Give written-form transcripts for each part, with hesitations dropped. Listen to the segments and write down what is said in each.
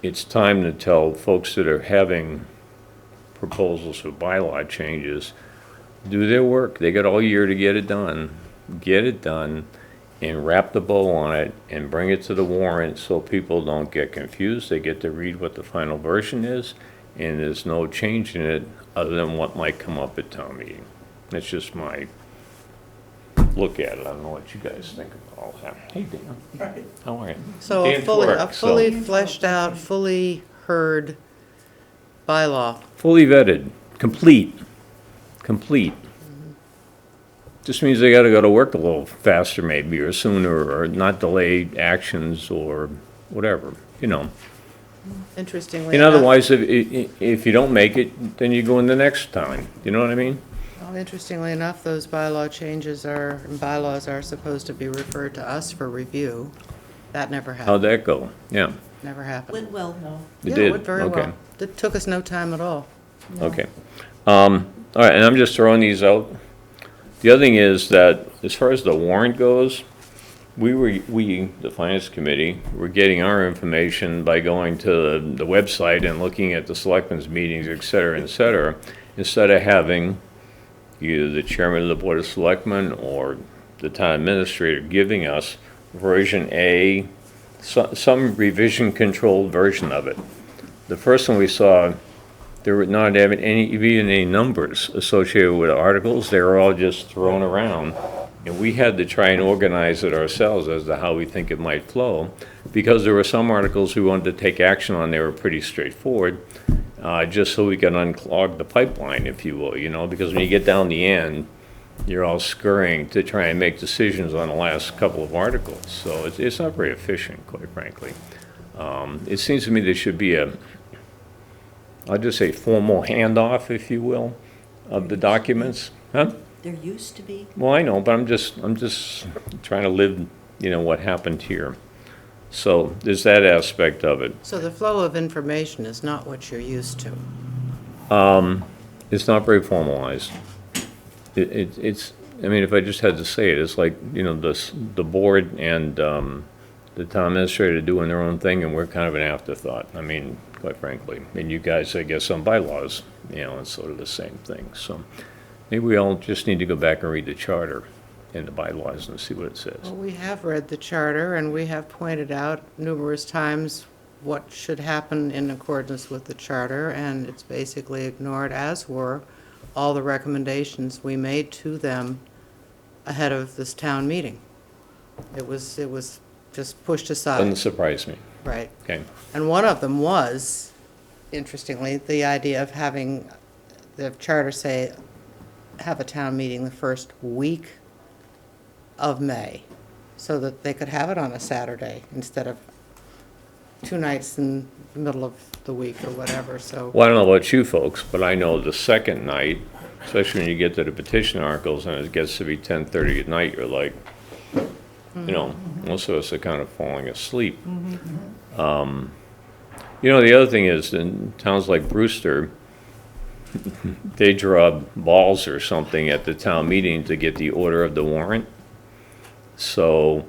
it's time to tell folks that are having proposals for bylaw changes, do their work. They got all year to get it done. Get it done and wrap the bow on it and bring it to the warrant so people don't get confused. They get to read what the final version is, and there's no change in it other than what might come up at town meeting. That's just my look at it. I don't know what you guys think of all that. Hey, Dan. Right. How are you? So Dan's a work, fully so- fleshed out, fully heard bylaw. Fully vetted, complete. Just means they gotta go to work a little faster maybe, or sooner, or not delay actions, or whatever, you know. Interestingly And enough, otherwise, if you don't make it, then you go in the next time, you know what I mean? well, interestingly enough, those bylaw changes bylaws are supposed to be referred to us for review. That never How'd happened, that go? Yeah, never happened. Went well, no. it Yeah, did, it went very okay, well. It took us no time at all. okay. All right, and I'm just throwing these out. The other thing is that, as far as the warrant goes, we, the finance committee, were getting our information by going to the website and looking at the selectmen's meetings, et cetera, instead of having either the chairman of the board of selectmen or the town administrator giving us version A, some revision-controlled version of it. The first one we saw, there were not even any numbers associated with articles. They were all just thrown around. And we had to try and organize it ourselves as to how we think it might flow, because there were some articles we wanted to take action on. They were pretty straightforward, just so we can unclog the pipeline, if you will, you know, because when you get down the end, you're all scurrying to try and make decisions on the last couple of articles. So it's not very efficient, quite frankly. It seems to me there should be I'll just say formal handoff, if you will, of the documents. Huh? There used to be. Well, I know, but I'm just trying to live, you know, what happened here. So there's that aspect of it. So the flow of information is not what you're used to. It's not very formalized. It's, I mean, if I just had to say it, it's like, you know, the board and the town administrator doing their own thing, and we're kind of an afterthought. I mean, quite frankly. And you guys, I guess, on bylaws, you know, it's sort of the same thing. So maybe we all just need to go back and read the charter and the bylaws and see what it says. Well, we have read the charter, and we have pointed out numerous times what should happen in accordance with the charter, and it's basically ignored, as were all the recommendations we made to them ahead of this town meeting. It was just pushed aside. Doesn't surprise me. Right. Okay. And one of them was, interestingly, the idea of having the charter say, have a town meeting the first week of May, so that they could have it on a Saturday instead of 2 nights in the middle of the week or whatever, so. Well, I don't know about you folks, but I know the second night, especially when you get to the petition articles and it gets to be 10:30 at night, you're like, you know, most of us are kind of falling asleep. You know, the other thing is, in towns like Brewster, they draw balls or something at the town meeting to get the order of the warrant. So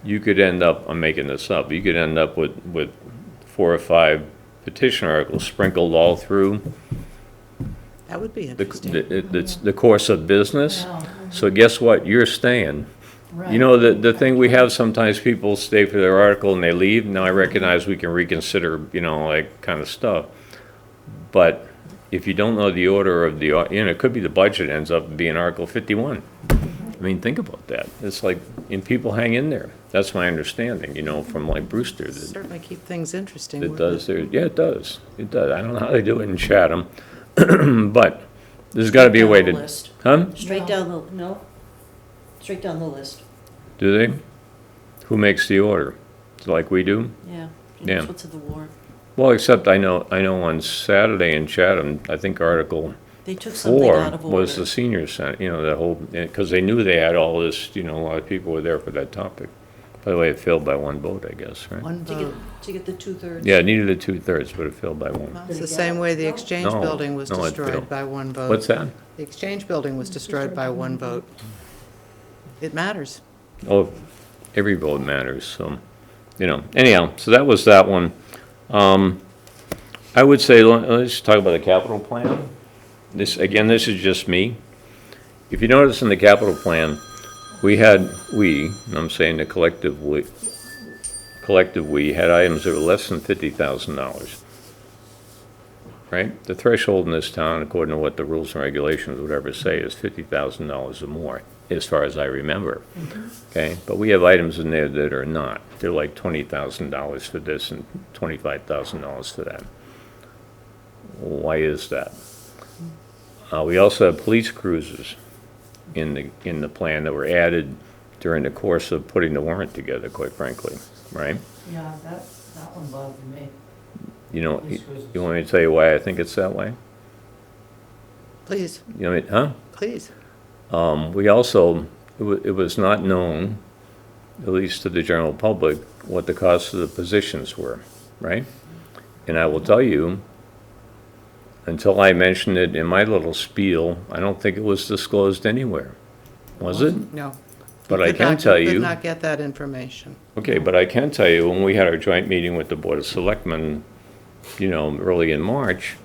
you could end up, I'm making this up, you could end up with 4 or 5 petition articles sprinkled all through That would be the interesting. course of business. So guess what? You're staying. Right. You know, the thing we have, sometimes people stay for their article and they leave. Now, I recognize we can reconsider, you know, like, kind of stuff. But if you don't know the order of the, you know, it could be the budget ends up being Article 51. I mean, think about that. It's like, and people hang in there. That's my understanding, you know, from like Brewster. that Certainly keep things interesting. It wouldn't does. Yeah, it does. It does. I don't know how they do it in Chatham, but there's got to be a way Down the to, list. huh? Straight down the, no? Straight down the list, Do they? Who makes the order? Like we do? yeah. Yeah. That's what's in the warrant. Well, except I know on Saturday in Chatham, I think Article They took something 4 out of order. was the senior center, you know, that whole, because they knew they had all this, you know, a lot of people were there for that topic. By the way, it failed by 1 vote, I guess, right? One To vote. get the 2/3. Yeah, it needed a 2/3, but it failed by 1. Well, It's the same way the Exchange No, Building was no, it destroyed failed. by 1 vote. What's that? The Exchange Building was destroyed by 1 vote. It matters. Oh, every vote matters, so, you know, anyhow, so that was that one. I would say, let's talk about the capital plan. This is just me. If you notice in the capital plan, I'm saying the collective we had items that were less than $50,000. Right? The threshold in this town, according to what the rules and regulations, whatever say, is $50,000 or more, as far as I remember. Okay? But we have items in there that are not. They're like $20,000 for this and $25,000 for that. Why is that? We also have police cruisers in the plan that were added during the course of putting the warrant together, quite frankly, right? Yeah, that one bothered me. You know, Police cruisers. you want me to tell you why I think it's that way? Please, You know what I mean, huh? please. We also, it was not known, at least to the general public, what the cost of the positions were, right? And I will tell you, until I mentioned it in my little spiel, I don't think it was disclosed anywhere. Was it? No. But I Could can not- tell Could you, not get that information. okay, but I can tell you, when we had our joint meeting with the Board of Selectmen, early in March,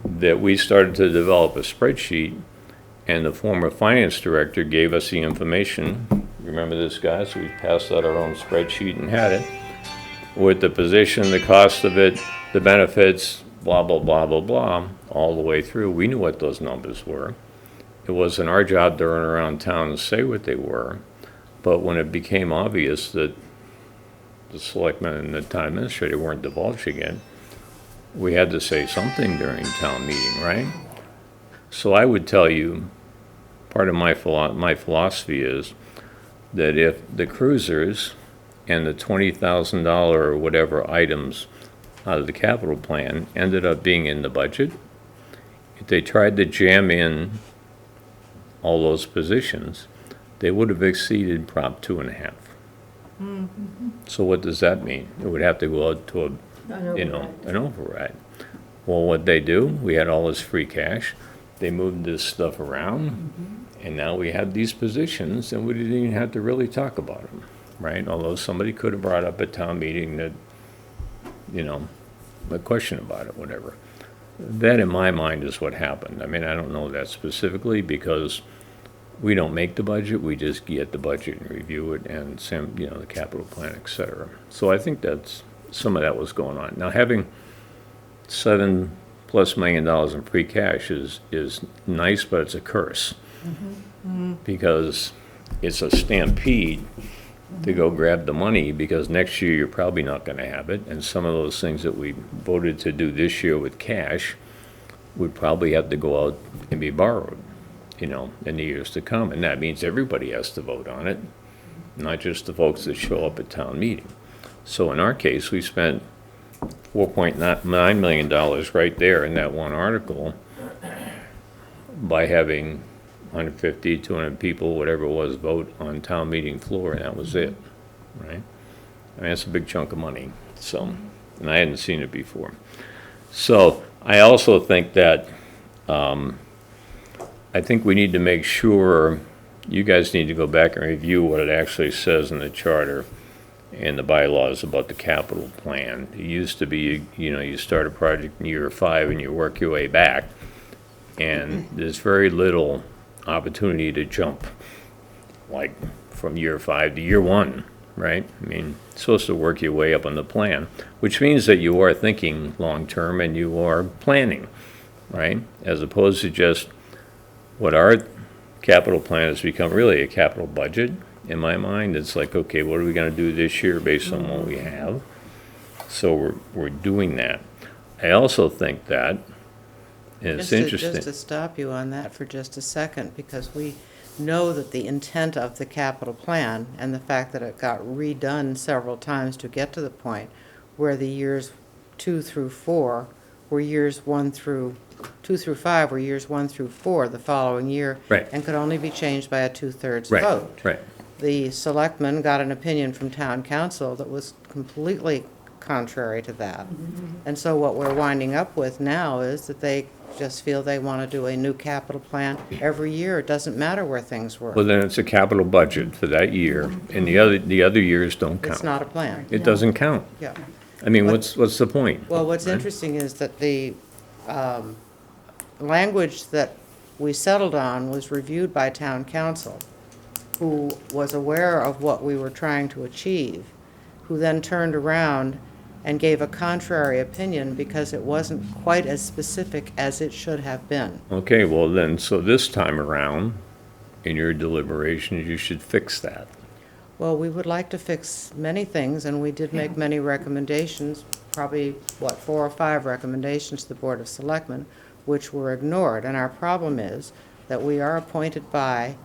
that we started to develop a spreadsheet, and the former finance director gave us the information. Remember this, guys? We passed out our own spreadsheet and had it, with the position, the cost of it, the benefits, blah, blah, blah, blah, blah, all the way through. We knew what those numbers were. It wasn't our job to run around town and say what they were, but when it became obvious that the selectmen and the town administrator weren't divulging it, we had to say something during town meeting, right? So I would tell you, part of my philosophy is that if the cruisers and the $20,000 or whatever items out of the capital plan ended up being in the budget, if they tried to jam in all those positions, they would have exceeded Prop 2.5. So what does that mean? It would have to go out to an override. Well, what they do, we had all this free cash, they moved this stuff around, and now we have these positions, and we didn't even have to really talk about them, right? Although somebody could have brought up at town meeting that, a question about it, whatever. That, in my mind, is what happened. I mean, I don't know that specifically, because we don't make the budget, we just get the budget and review it, and the capital plan, et cetera. So I think some of that was going on. Now, having $7+ million in free cash is nice, but it's a curse. Because it's a stampede to go grab the money, because next year you're probably not gonna have it, and some of those things that we voted to do this year with cash would probably have to go out and be borrowed, in the years to come, and that means everybody has to vote on it, not just the folks that show up at town meeting. So in our case, we spent $4.9 million right there in that one article by having 150, 200 people, whatever it was, vote on town meeting floor, and that was it, right? I mean, that's a big chunk of money, so, and I hadn't seen it before. So I also think that, I think we need to make sure, you guys need to go back and review what it actually says in the charter and the bylaws about the capital plan. It used to be, you start a project in year 5 and you work your way back, and there's very little opportunity to jump, like from year 5 to year 1, right? I mean, you're supposed to work your way up on the plan, which means that you are thinking long-term and you are planning, right? As opposed to just what our capital plan has become really a capital budget. In my mind, it's like, okay, what are we gonna do this year based on what we have? So we're doing that. I also think that, and it's interesting. Just to stop you on that for just a second, because we know that the intent of the capital plan and the fact that it got redone several times to get to the point where the years 2 through 4 were years 2 through 5 were years 1 through 4 the following year. Right. And could only be changed by a 2/3 Right, vote. right. The selectmen got an opinion from town council that was completely contrary to that. And so what we're winding up with now is that they just feel they want to do a new capital plan every year. It doesn't matter where things were. Well, then it's a capital budget for that year, and the other years don't count. It's not a plan. It doesn't count. Yeah. I mean, what's the point? Well, what's right? interesting is that the language that we settled on was reviewed by town council, who was aware of what we were trying to achieve, who then turned around and gave a contrary opinion because it wasn't quite as specific as it should have been. Okay, well then, so this time around, in your deliberations, you should fix that. Well, we would like to fix many things, and we did make many recommendations, probably, 4 or 5 recommendations to the Board of Selectmen, which were ignored. And our problem is that we are appointed by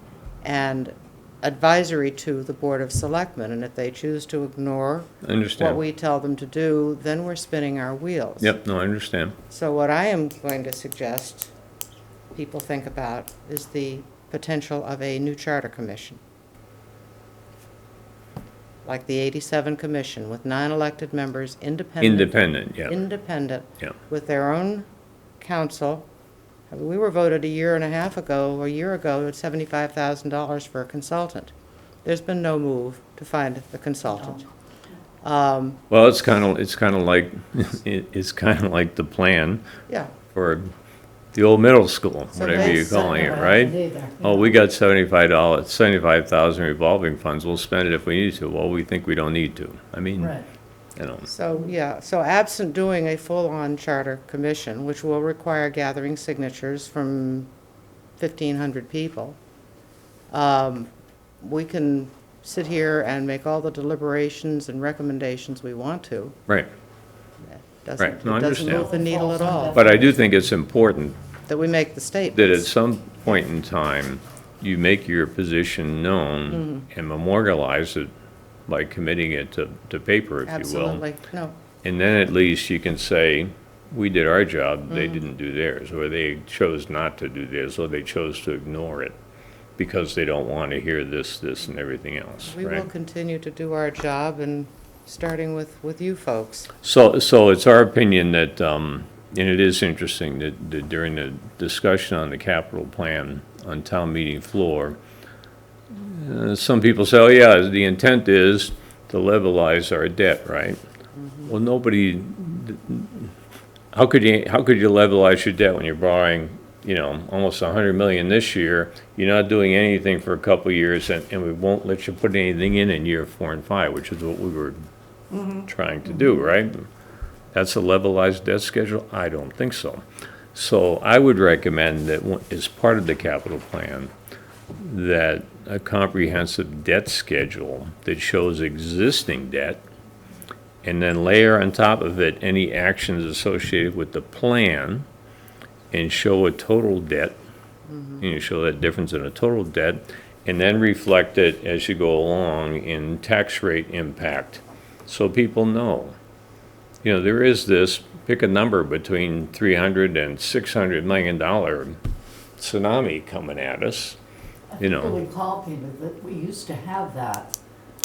and advisory to the Board of Selectmen, and if they choose to ignore I what understand. we tell them to do, then we're spinning our wheels. Yep, no, I understand. So what I am going to suggest people think about is the potential of a new charter commission, like the 87 commission, with 9 elected members, Independent, yeah, independent, yeah. with their own counsel. I mean, we were voted a year and a half ago, at $75,000 for a consultant. There's been no move to find the consultant. Well, it's kind of like, it's kind of like the plan Yeah, for the old middle school, So whatever they you're said calling it, Never right? happened either, Oh, yeah. we got $75,000 revolving funds, we'll spend it if we need to. Well, we think we don't need to. I mean, Right. you know, so, yeah, so absent doing a full-on charter commission, which will require gathering signatures from 1,500 people, we can sit here and make all the deliberations and recommendations we want to. right. Doesn't, No, I it doesn't understand. move the needle at all, But I do think it's important that we make the statements. that at some point in time, you make your position known and memorialize it by committing it to paper, if you will. Absolutely, no, And then at least you can say, we did our job, they didn't do theirs, or they chose not to do theirs, or they chose to ignore it because they don't want to hear this, and everything else, we will right? continue to do our job, and starting with you folks. So it's our opinion that, and it is interesting that during the discussion on the capital plan on town meeting floor, some people say, oh yeah, the intent is to levelize our debt, right? Well, nobody, how could you levelize your debt when you're borrowing, almost 100 million this year? You're not doing anything for a couple of years, and we won't let you put anything in year 4 and 5, which is what we were trying to do, right? That's a levelized debt schedule? I don't think so. So I would recommend that as part of the capital plan, that a comprehensive debt schedule that shows existing debt, and then layer on top of it any actions associated with the plan, and show a total debt. You show that difference in a total debt, and then reflect it as you go along in tax rate impact, so people know. There is this, pick a number, between $300 and $600 million tsunami coming at us. I think you'll recall, Peter, that we used to have that.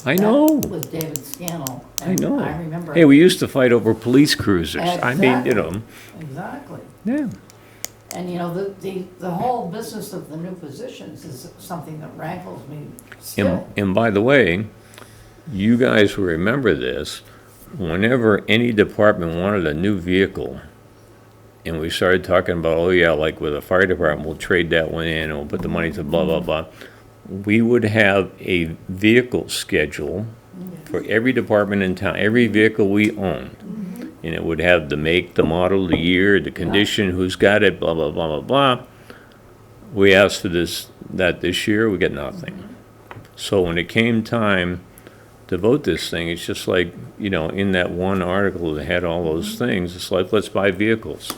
I know, With David Scannell. I know. I remember. Hey, we used to fight over police cruisers. I mean, Exactly. yeah. And, the whole business of the new positions is something that rankles me still. And by the way, you guys will remember this, whenever any department wanted a new vehicle, and we started talking about, oh yeah, like with the fire department, we'll trade that one in, and we'll put the money to blah, blah, blah, we would have a vehicle schedule for every department in town, every vehicle we owned. And it would have the make, the model, the year, the condition, who's got it, blah, blah, blah, blah, blah. We asked for that this year, we got nothing. So when it came time to vote this thing, it's just like, in that one article that had all those things, it's like, let's buy vehicles.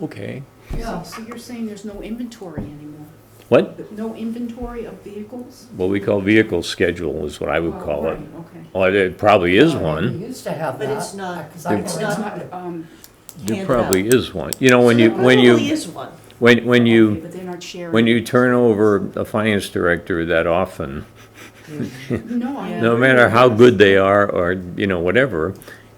Okay. Yeah. So you're saying there's no inventory anymore? What? No inventory of vehicles? What we call vehicle schedule is what I would call it. Right, okay. Well, it probably is We one. used to have that. But it's not- 'cause I It's can It's remember. not, There Handed probably out. is one. When you, So there probably is one. when okay, you, but they're not sharing. when you turn over a finance director that often, No, I. no matter how good they are, or, whatever,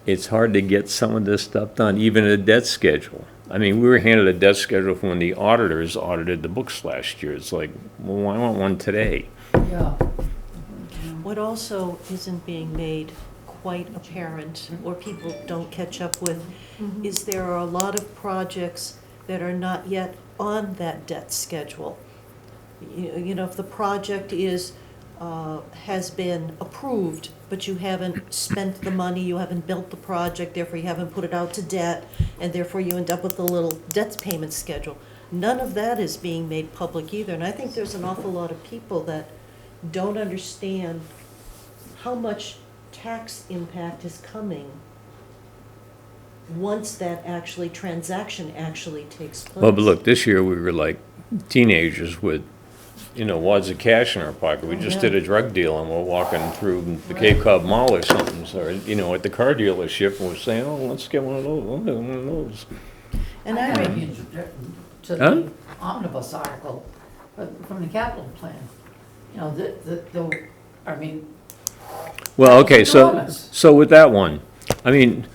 it's hard to get some of this stuff done, even a debt schedule. I mean, we were handed a debt schedule from when the auditors audited the books last year. It's like, well, I want one today. Yeah. What also isn't being made quite apparent, or people don't catch up with, is there are a lot of projects that are not yet on that debt schedule. You know, if the project has been approved, but you haven't spent the money, you haven't built the project, therefore you haven't put it out to debt, and therefore you end up with a little debt payment schedule. None of that is being made public either, and I think there's an awful lot of people that don't understand how much tax impact is coming once that transaction actually takes place. Well, but look, this year we were like teenagers with, wads of cash in our pocket. We just did a drug deal and we're walking through the Cape Cod Mall or something, or, at the car dealership, and we're saying, oh, let's get one of those, one of those. And I I, gotta be to Huh? the omnibus article from the capital plan. I mean, Well, okay, That's so, enormous. so with that one, I mean,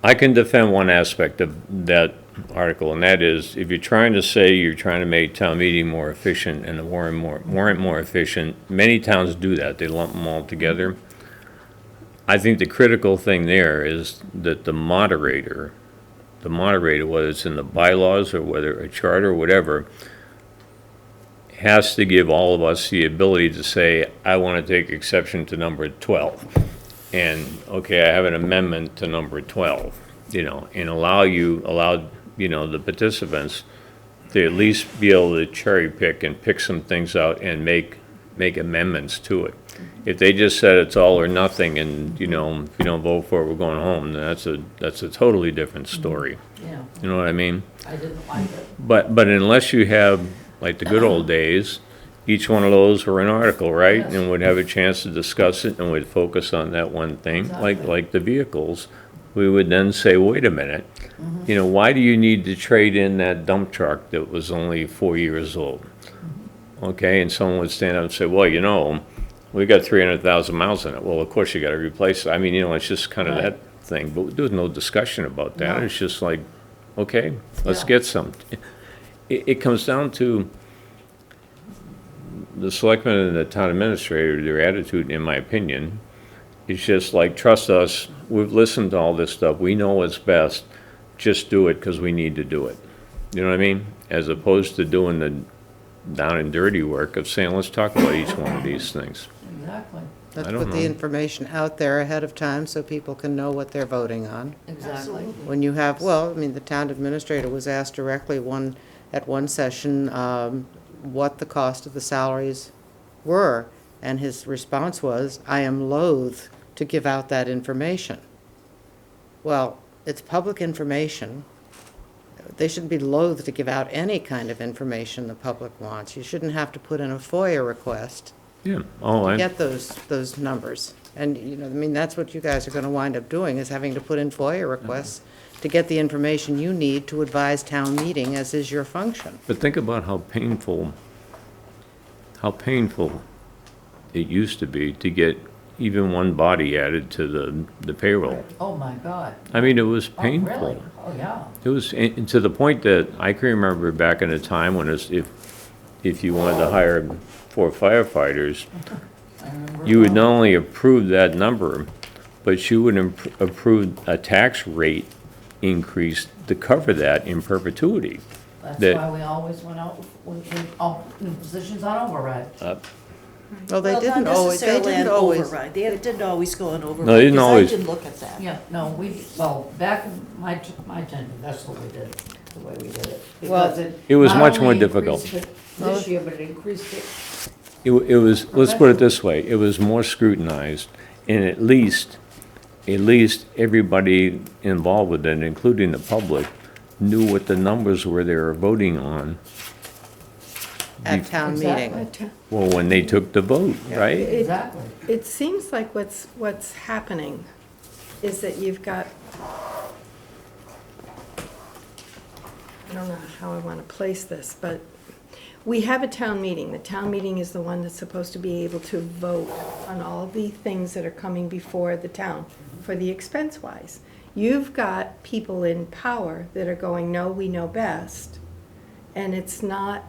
I can defend one aspect of that article, and that is, if you're trying to say you're trying to make town meeting more efficient and the warrant more efficient, many towns do that, they lump them all together. I think the critical thing there is that the moderator, whether it's in the bylaws or whether a charter or whatever, has to give all of us the ability to say, I want to take exception to number 12. And, okay, I have an amendment to number 12, and allow the participants to at least be able to cherry pick and pick some things out and make amendments to it. If they just said it's all or nothing and, if you don't vote for it, we're going home, then that's a totally different story. yeah, You know what I mean? I didn't like it. But unless you have, like the good old days, each one of those were an article, right? Yes. And would have a chance to discuss it and would focus on that one thing, Exactly. like the vehicles. We would then say, wait a minute, why do you need to trade in that dump truck that was only 4 years old? Okay, and someone would stand up and say, well, we got 300,000 miles in it. Well, of course you gotta replace it. I mean, it's just kind of Right. that thing, but there was no discussion about that. No. It's just like, okay, let's Yeah. get some. It comes down to the selectmen and the town administrator, their attitude, in my opinion, is just like, trust us, we've listened to all this stuff, we know what's best, just do it because we need to do it. You know what I mean? As opposed to doing the down and dirty work of saying, let's talk about each one of these things. Exactly, Let's I don't put the know. information out there ahead of time so people can know what they're voting on. exactly. When you have, the town administrator was asked directly at one session, what the cost of the salaries were, and his response was, I am loath to give out that information. Well, it's public information. They shouldn't be loath to give out any kind of information the public wants. You shouldn't have to put in a FOIA request Yeah, oh, to I, get those numbers. And, that's what you guys are gonna wind up doing, is having to put in FOIA requests to get the information you need to advise town meeting, as is your function. but think about how painful it used to be to get even one body added to the payroll. Oh, my God. I mean, it was Oh, really? painful. Oh, yeah. It was, and to the point that I can remember back in a time when if you wanted to hire 4 firefighters, I remember you would well. not only approve that number, but you would approve a tax rate increase to cover that in perpetuity. That's that- why we always went out with all new positions on override. Well, they well, didn't not always, they necessarily didn't an always. override. It didn't always go on override. No, they didn't 'cause always. I did look at that. Yeah, no, back in my tenure, that's what we did, the way we did it. Well, Because it was not much more only difficult. increased it This year, but it increased it. It was, let's put it this way, it was more scrutinized, and at least everybody involved with it, including the public, knew what the numbers were they were voting on, At town meeting. Exactly. well, when they took the vote, right? Exactly. It seems like what's happening is that you've got, I don't know how I want to place this, but we have a town meeting. The town meeting is the one that's supposed to be able to vote on all the things that are coming before the town for the expense-wise. You've got people in power that are going, no, we know best. And it's not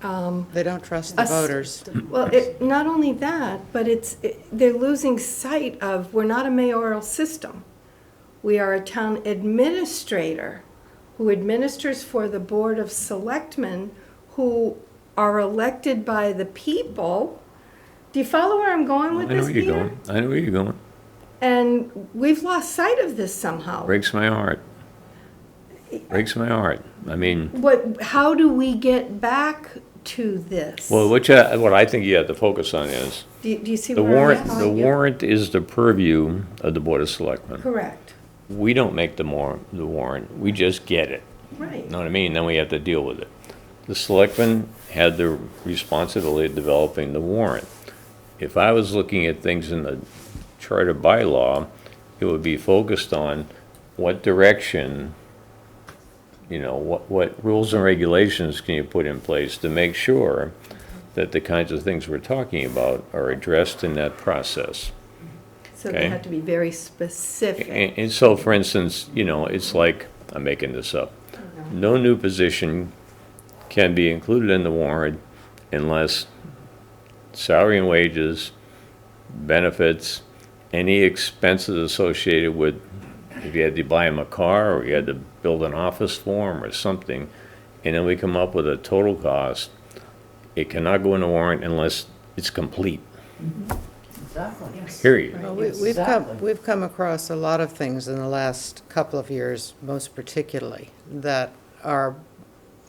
They don't trust the Us- voters. Well, not only that, but they're losing sight of, we're not a mayoral system. We are a town administrator who administers for the Board of Selectmen, who are elected by the people. Do you follow where I'm going I with know this, where you're Peter? going. I know where you're going. And we've lost sight of this somehow. Breaks my heart. Breaks my heart. I mean, How do we get back to this? well, what I think you have to focus on is, Do you see the where I'm warrant, at? the warrant is the purview of the Board of Selectmen. Correct, We don't make the warrant, we just get it. right. You know what I mean? Then we have to deal with it. The selectmen had the responsibility of developing the warrant. If I was looking at things in the charter bylaw, it would be focused on what direction, what rules and regulations can you put in place to make sure that the kinds of things we're talking about are addressed in that process. So Okay. they have to be very specific. And so, for instance, it's like, I'm making this up, no new position can be included in the warrant unless salary and wages, benefits, any expenses associated with, if you had to buy him a car, or you had to build an office for him or something, and then we come up with a total cost, it cannot go in the warrant unless it's complete, Exactly. period. Well, Exactly. we've come across a lot of things in the last couple of years, most particularly, that are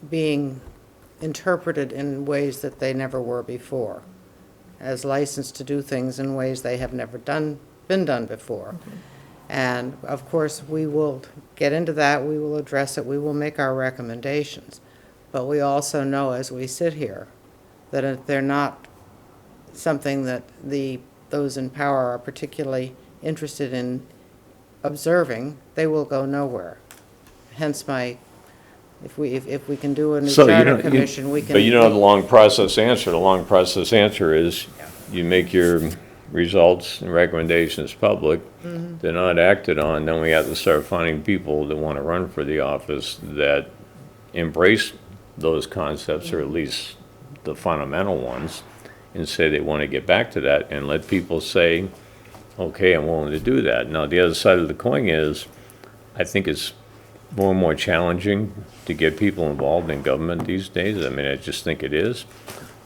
being interpreted in ways that they never were before, as licensed to do things in ways they have never been done before. And of course, we will get into that, we will address it, we will make our recommendations. But we also know as we sit here, that if they're not something that those in power are particularly interested in observing, they will go nowhere. Hence if we can do a new So charter commission, we can. But the long process answer. The long process answer is you make your results and recommendations public. They're not acted on, then we have to start finding people that want to run for the office that embrace those concepts, or at least the fundamental ones, and say they want to get back to that, and let people say, okay, I'm willing to do that. Now, the other side of the coin is, I think it's more and more challenging to get people involved in government these days. I mean, I just think it is.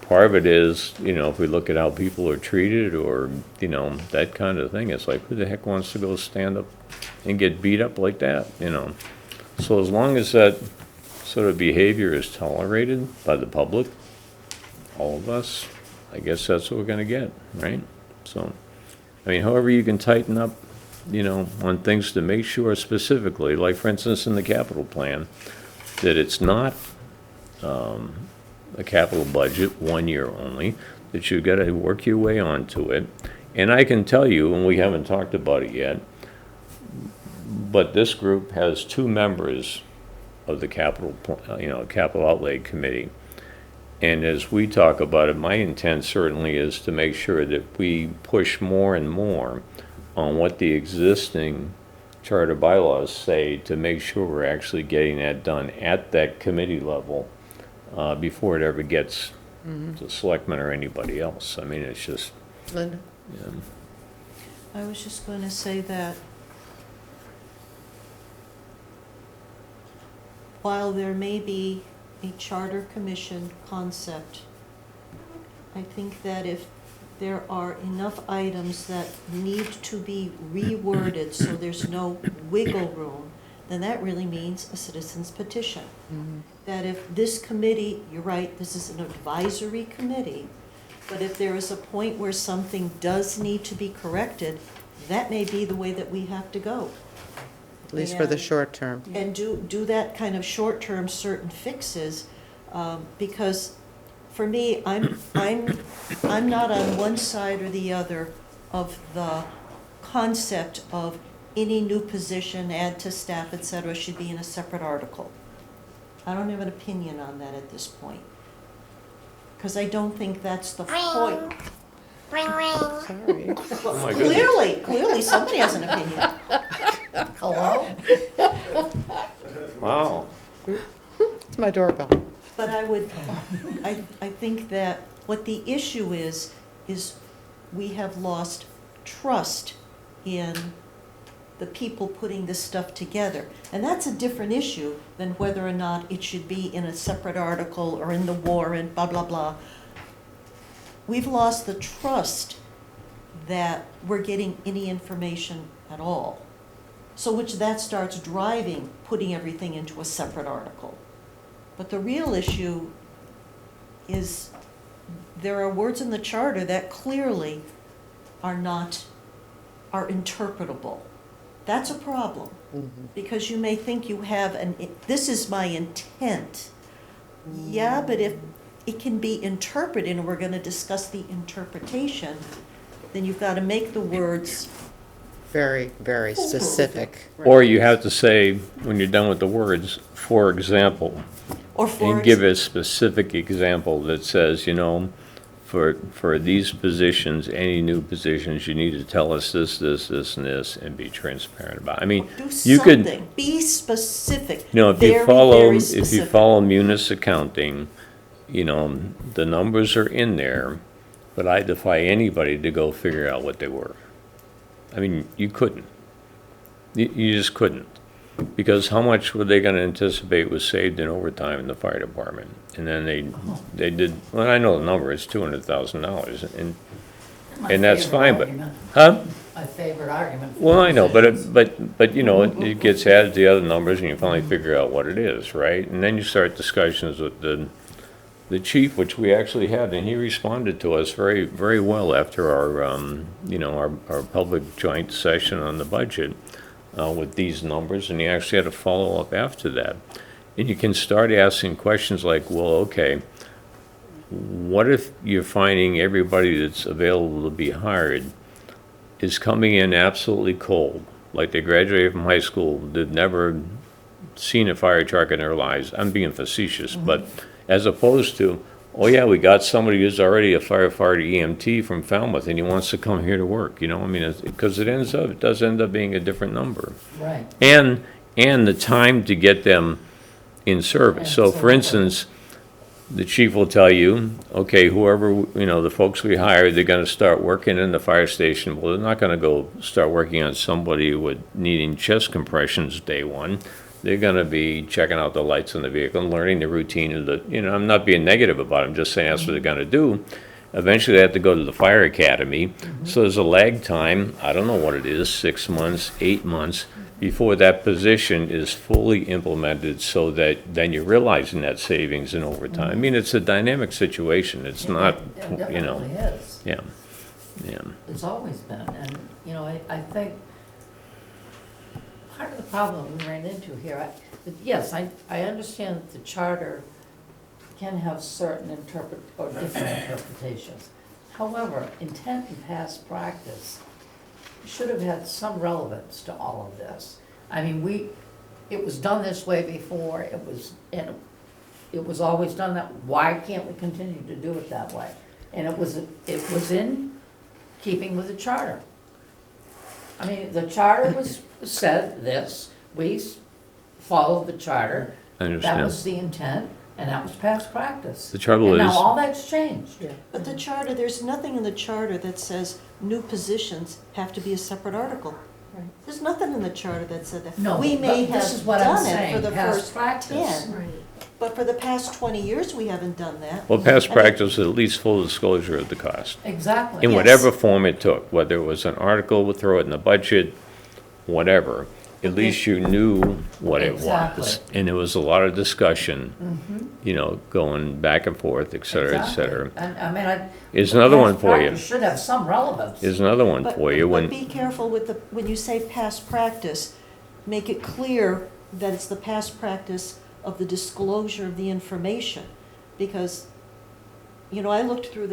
Part of it is, if we look at how people are treated, or, that kind of thing, it's like, who the heck wants to go stand up and get beat up like that, So as long as that sort of behavior is tolerated by the public, all of us, I guess that's what we're gonna get, right? So, I mean, however you can tighten up, on things to make sure specifically, like for instance in the capital plan, that it's not a capital budget, 1 year only, that you've got to work your way onto it. And I can tell you, and we haven't talked about it yet, but this group has 2 members of the capital outlay committee. And as we talk about it, my intent certainly is to make sure that we push more and more on what the existing charter bylaws say, to make sure we're actually getting that done at that committee level before it ever gets to selectmen or anybody else. I mean, it's just, Linda? I was just going to say that while there may be a charter commission concept, I think that if there are enough items that need to be reworded so there's no wiggle room, then that really means a citizen's petition. That if this committee, you're right, this is an advisory committee, but if there is a point where something does need to be corrected, that may be the way that we have to go. At least for the And- short term. And do that kind of short-term certain fixes, because for me, I'm not on one side or the other of the concept of any new position, add to staff, et cetera, should be in a separate article. I don't have an opinion on that at this point, because I don't think that's the point. Sorry. Well, my goodness. clearly, somebody has an opinion. Hello? wow. It's my doorbell. But I would, I think that what the issue is we have lost trust in the people putting this stuff together. And that's a different issue than whether or not it should be in a separate article or in the warrant, blah, blah, blah. We've lost the trust that we're getting any information at all. So which that starts driving putting everything into a separate article. But the real issue is there are words in the charter that clearly are interpretable. That's a problem, because you may think you have this is my intent. Yeah, but if it can be interpreted, and we're gonna discuss the interpretation, then you've gotta make the words. Very, very specific. Or you have to say, when you're done with the words, for example, Or for. and give a specific example that says, for these positions, any new positions, you need to tell us this, this, this, and this, and be transparent about it. I mean, Do you could, something, be specific. if you Very, follow, very if you specific. follow munis accounting, the numbers are in there, but I defy anybody to go figure out what they were. I mean, you couldn't. You just couldn't. Because how much were they gonna anticipate was saved in overtime in the fire department? And then they did, well, I know the number, it's $200,000, My and that's favorite fine, but, argument. huh? My favorite argument. Well, I know, but it gets added to the other numbers, and you finally figure out what it is, right? And then you start discussions with the chief, which we actually had, and he responded to us very, very well after our public joint session on the budget with these numbers, and he actually had a follow-up after that. And you can start asking questions like, well, okay, what if you're finding everybody that's available to be hired is coming in absolutely cold, like they graduated from high school, they've never seen a fire truck in their lives? I'm being facetious, but as opposed to, oh yeah, we got somebody who's already a firefighter EMT from Falmouth and he wants to come here to work, I mean, because it does end up being a different number. Right. And the time to get them in service. So for instance, the chief will tell you, okay, whoever, the folks we hire, they're gonna start working in the fire station. Well, they're not gonna go start working on somebody with needing chest compressions day one. They're gonna be checking out the lights on the vehicle and learning the routine of I'm not being negative about it, I'm just saying that's what they're gonna do. Eventually, they have to go to the fire academy. So there's a lag time, I don't know what it is, 6 months, 8 months, before that position is fully implemented, so that then you're realizing that savings in overtime. I mean, it's a dynamic situation, it's not, It definitely is. yeah. It's always been, and, I think part of the problem we ran into here, yes, I understand that the charter can have certain different interpretations. However, intent and past practice should have had some relevance to all of this. I mean, it was done this way before, and it was always done that, why can't we continue to do it that way? And it was in keeping with the charter. I mean, the charter said this, we followed the charter. I understand. That was the intent, and that was past practice. The trouble And is- now all that's changed. But the charter, there's nothing in the charter that says new positions have to be a separate article. Right. There's nothing in the charter that said that. No, We may but this have is what I'm done it saying, for the past first practice. 10, Right. but for the past 20 years, we haven't done that. Well, past And it- practice is at least full disclosure of the cost, Exactly. in Yes. whatever form it took, whether it was an article, we'll throw it in the budget, whatever. At least you knew what it was. Exactly. And there was a lot of discussion, going back and forth, et cetera, et cetera. And, I mean, Here's another one past for you. practice should have some relevance. Here's another one But- for you. But When, be careful when you say past practice, make it clear that it's the past practice of the disclosure of the information. Because, I looked through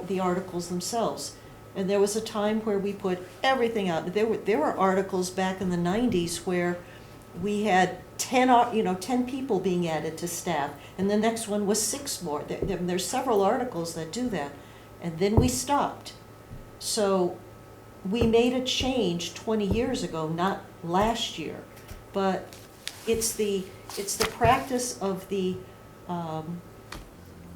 the articles themselves, and there was a time where we put everything out. There were articles back in the 90s where we had 10 people being added to staff, and the next one was 6 more. There's several articles that do that, and then we stopped. So we made a change 20 years ago, not last year, but it's the practice of the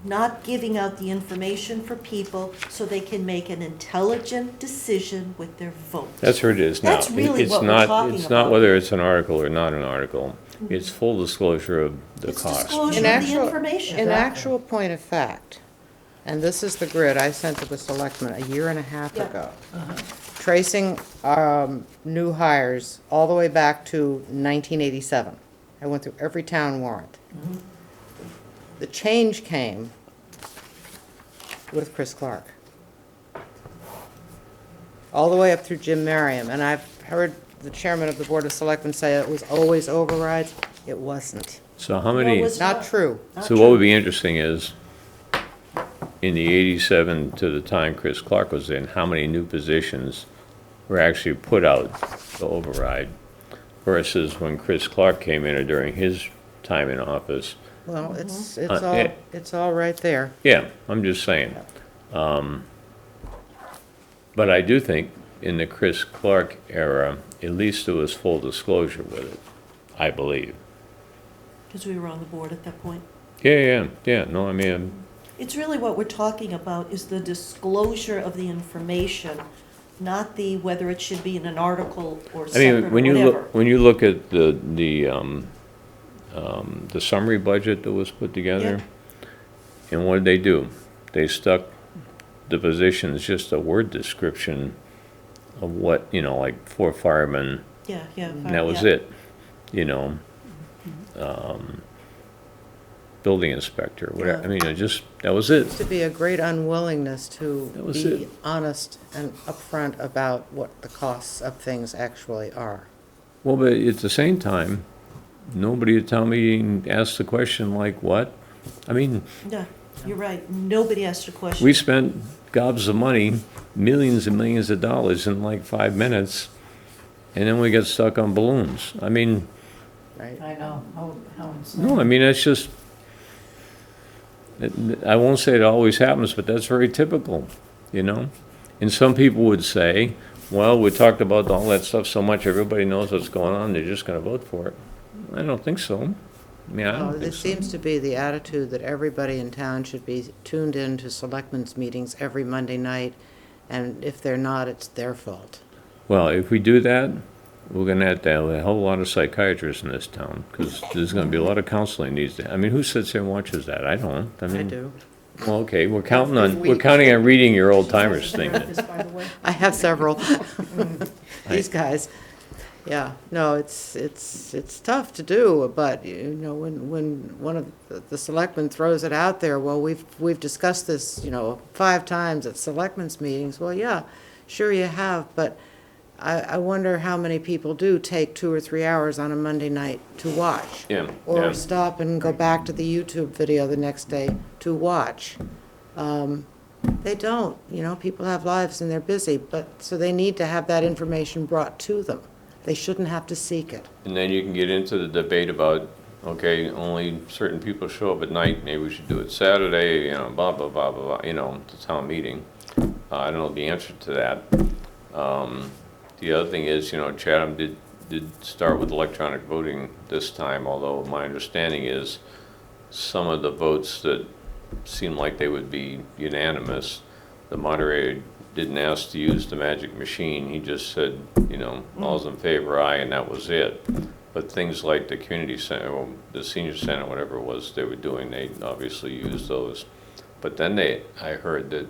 not giving out the information for people so they can make an intelligent decision with their vote. That's where it is now. That's really It's what we're not- talking It's not about. whether it's an article or not an article. It's full disclosure of the It's cost. disclosure In of the actual- information. In actual point of fact, and this is the grid I sent to the selectmen a year and a half Yeah. ago, tracing new hires all the way back to 1987. I went through every town warrant. The change came with Chris Clark. All the way up through Jim Merriam, and I've heard the chairman of the Board of Selectmen say it was always overrides. It wasn't. So how No, many, it's Not true. Not so what true. would be interesting is, in the 87 to the time Chris Clark was in, how many new positions were actually put out to override versus when Chris Clark came in or during his time in office? Well, it's yeah. it's all right there. Yeah, I'm just saying. But I do think in the Chris Clark era, at least there was full disclosure with it, I believe. Because we were on the board at that point. Yeah, no, I mean, It's really what we're talking about is the disclosure of the information, not the whether it should be in an article or I separate mean, or when you whatever. look, when you look at the summary budget that was put together, and what did they do? They stuck the positions, just a word description of what, like 4 firemen, Yeah, yeah. and that was yeah. it, building inspector, whatever, I mean, that was it. To be a great unwillingness to That was be it. honest and upfront about what the costs of things actually are. Well, but at the same time, nobody at town meeting asked the question like, what? I mean, Yeah, you're right. Nobody asked a question. we spent gobs of money, millions and millions of dollars in like 5 minutes, and then we got stuck on balloons. I mean, Right. I know, how insane. no, I mean, that's just, I won't say it always happens, but that's very typical, And some people would say, well, we talked about all that stuff so much, everybody knows what's going on, they're just gonna vote for it. I don't think so. I mean, I Well, don't it think so. seems to be the attitude that everybody in town should be tuned in to selectmen's meetings every Monday night, and if they're not, it's their fault. Well, if we do that, we're gonna have to have a whole lot of psychiatrists in this town, because there's gonna be a lot of counseling needs. I mean, who sits there and watches that? I don't. I I mean, do. well, okay, we're counting Every on reading your old timers thing. Therapist, by the way. I have several. These guys. Yeah, no, it's tough to do, but, when one of the selectmen throws it out there, well, we've discussed this, 5 times at selectmen's meetings, well, yeah, sure you have, but I wonder how many people do take 2 or 3 hours on a Monday night to watch. Yeah, Or yeah. stop and go back to the YouTube video the next day to watch. They don't, people have lives and they're busy, but, so they need to have that information brought to them. They shouldn't have to seek it. And then you can get into the debate about, okay, only certain people show up at night, maybe we should do it Saturday, blah, blah, blah, blah, blah, the town meeting. I don't know the answer to that. The other thing is, Chatham did start with electronic voting this time, although my understanding is some of the votes that seemed like they would be unanimous, the moderator didn't ask to use the magic machine. He just said, all's in favor, aye, and that was it. But things like the community center, or the senior center, whatever it was they were doing, they obviously used those. But then I heard that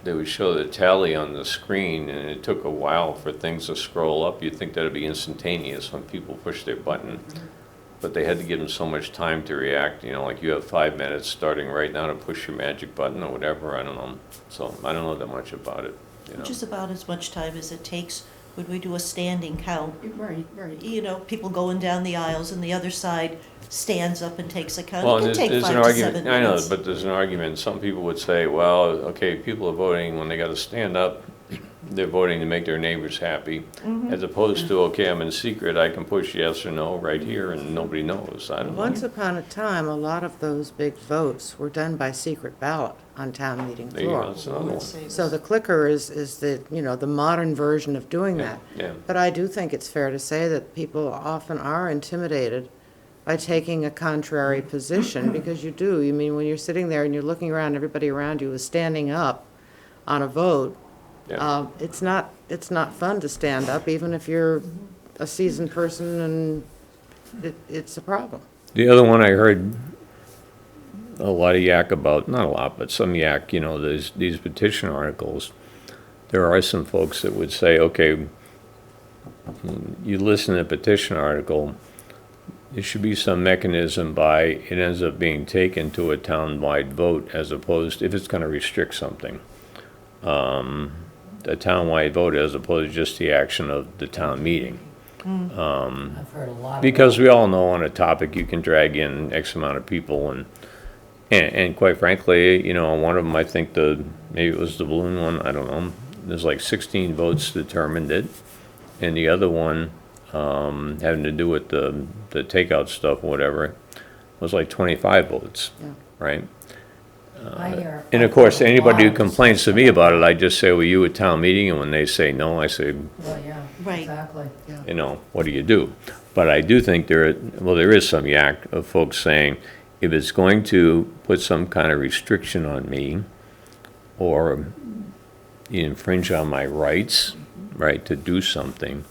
they would show the tally on the screen, and it took a while for things to scroll up. You'd think that'd be instantaneous when people push their button. But they had to give them so much time to react, like you have 5 minutes starting right now to push your magic button or whatever, I don't know. So I don't know that much about it, Which is about as much time as it takes when we do a standing count. Right, right. People going down the aisles and the other side stands up and takes a count. Well, It can there's take there's 5 an to argument, 7 I know, minutes. but there's an argument, some people would say, well, okay, people are voting when they gotta stand up, they're voting to make their neighbors happy, as opposed to, okay, I'm in secret, I can push yes or no right here and nobody knows, I don't know. Once upon a time, a lot of those big votes were done by secret ballot on town meeting There you go, floor. that's another one. So the clicker is the, the modern version of doing Yeah, that. yeah. But I do think it's fair to say that people often are intimidated by taking a contrary position, because you do. I mean, when you're sitting there and you're looking around, everybody around you is standing up on a vote. Yeah. It's not fun to stand up, even if you're a seasoned person, and it's a problem. The other one I heard a lot of yak about, not a lot, but some yak, these petition articles. There are some folks that would say, okay, you listen to a petition article, there should be some mechanism by it ends up being taken to a town-wide vote, as opposed, if it's gonna restrict something. A town-wide vote as opposed to just the action of the town meeting. I've heard a lot of. Because we all know on a topic, you can drag in X amount of people, and quite frankly, one of them, I think maybe it was the balloon one, I don't know, there's like 16 votes determined it, and the other one, having to do with the takeout stuff or whatever, was like 25 votes, Yeah. right? I hear- And of course, I hear a anybody who lot of complains to me about it, I just say, well, you at town meeting, and when they say no, I say, Well, yeah, Right. exactly. what do you do? But I do think there is some yak of folks saying, if it's going to put some kind of restriction on me, or infringe on my rights, right, to do something,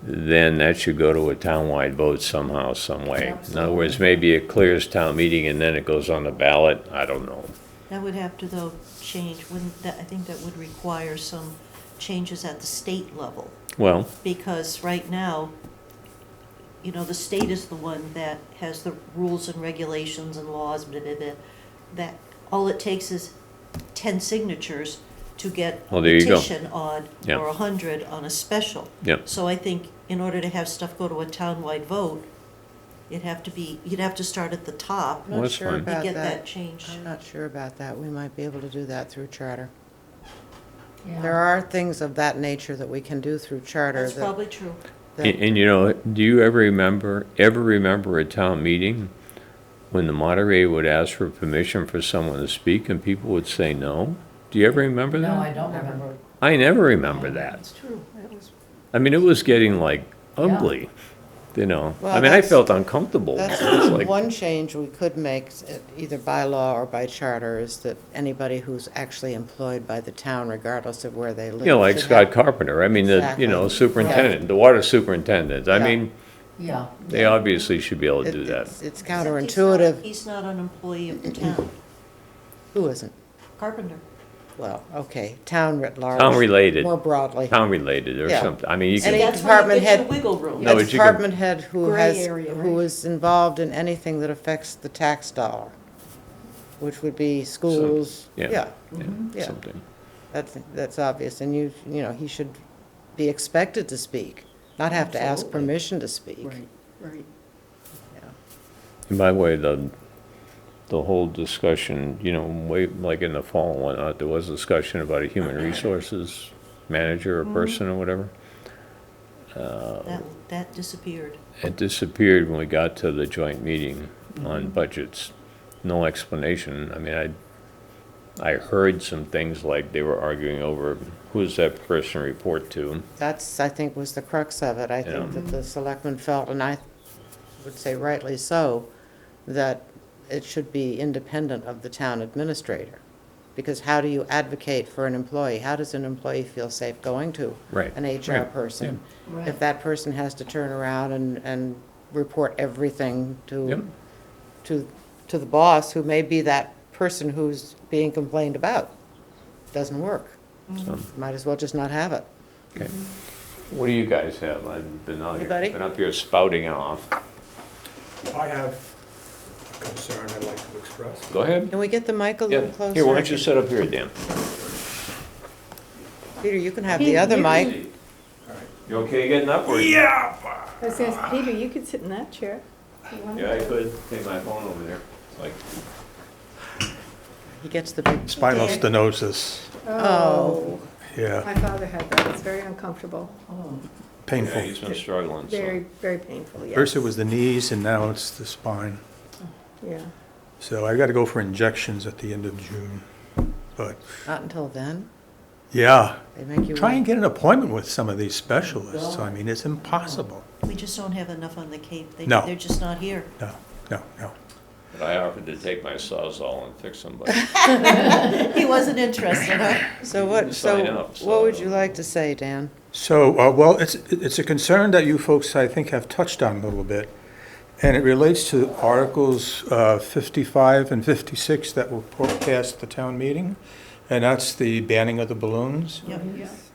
then that should go to a townwide vote somehow, some way. In other words, maybe it clears town meeting and then it goes on the ballot, I don't know. That would have to, though, change, wouldn't that, I think that would require some changes at the state level. Well, Because right now, the state is the one that has the rules and regulations and laws, blah, blah, blah, that all it takes is 10 signatures to get a Well, there you go. petition on, Yeah. or 100 on a special. yeah, So I think in order to have stuff go to a townwide vote, you'd have to start at the top I'm Well, not that's sure fine. and about get that that. changed. I'm not sure about that. We might be able to do that through charter. Yeah. There are things of that nature that we can do through charter That's that. probably true. that- and do you ever remember a town meeting when the moderator would ask for permission for someone to speak and people would say no? Do you ever remember that? No, I don't remember. I never remember that. That's true. That was, I mean, it was getting like Yeah. ugly, Well, I mean, I that's- felt uncomfortable. That's It's like, one change we could make, either by law or by charter, is that anybody who's actually employed by the town, regardless of where they live. like should Scott have- Carpenter, I mean, Exactly. superintendent, the water superintendent, I Yeah. mean, Yeah. they obviously should be able to do that. It's counterintuitive. He's not an employee of the town. Who isn't? Carpenter. Well, okay, town writ large. Town-related. More broadly. Town-related or Yeah. something, I mean, you Any can, That's why department it gives you head- wiggle room. No, A but you can- department head who Gray has, area, who right? is involved in anything that affects the tax dollar, which would be schools. yeah. Yeah, yeah, something. that's obvious, and he should be expected to speak, not have to ask Absolutely. permission to speak. right, right. And by the way, the whole discussion, way, like in the fall and whatnot, there was discussion about a human resources manager or person or whatever. That disappeared. It disappeared when we got to the joint meeting on budgets. No explanation. I mean, I heard some things like they were arguing over who's that person report to. That's, I think, was the crux of it. I think Yeah. that the selectmen felt, and I would say rightly so, that it should be independent of the town administrator. Because how do you advocate for an employee? How does an employee feel safe going to Right, an HR right, person? Right. If that person has to turn around and report everything Yep. to the boss, who may be that person who's being complained about, doesn't work. So, Might as well just not have it. okay. What do you guys have? I've been Anybody? up here spouting off. I have a concern I'd like to express. Go ahead. Can we get the mic a Yeah. little closer? Here, why don't you sit up here, Dan? Peter, you can have Pete, the other you- mic. You okay getting up? Or Yeah. I was gonna say, Peter, you could sit in that chair. if you wanted Yeah, I to. could. Take my phone over there. It's like, He gets the big, Spinal stenosis, Oh. yeah, My father had that. It's very uncomfortable. Oh, yeah, painful. he's been struggling, so. Very, very painful, yes. First it was the knees and now it's the spine. Yeah. So I got to go for injections at the end of June. But, not until then. yeah, They make you try and wait. get an appointment with some of these specialists. I mean, it's impossible. We just don't have enough on the Cape. No. They're just not here. No, no, no. But I offered to take my Sawzall and fix them, but He wasn't interested, huh? So what, Sign so up, what would so- you like to say, Dan? So, well, it's a concern that you folks, I think, have touched on a little bit, and it relates to Articles 55 and 56 that were passed at the town meeting, and that's the banning of the balloons Yep.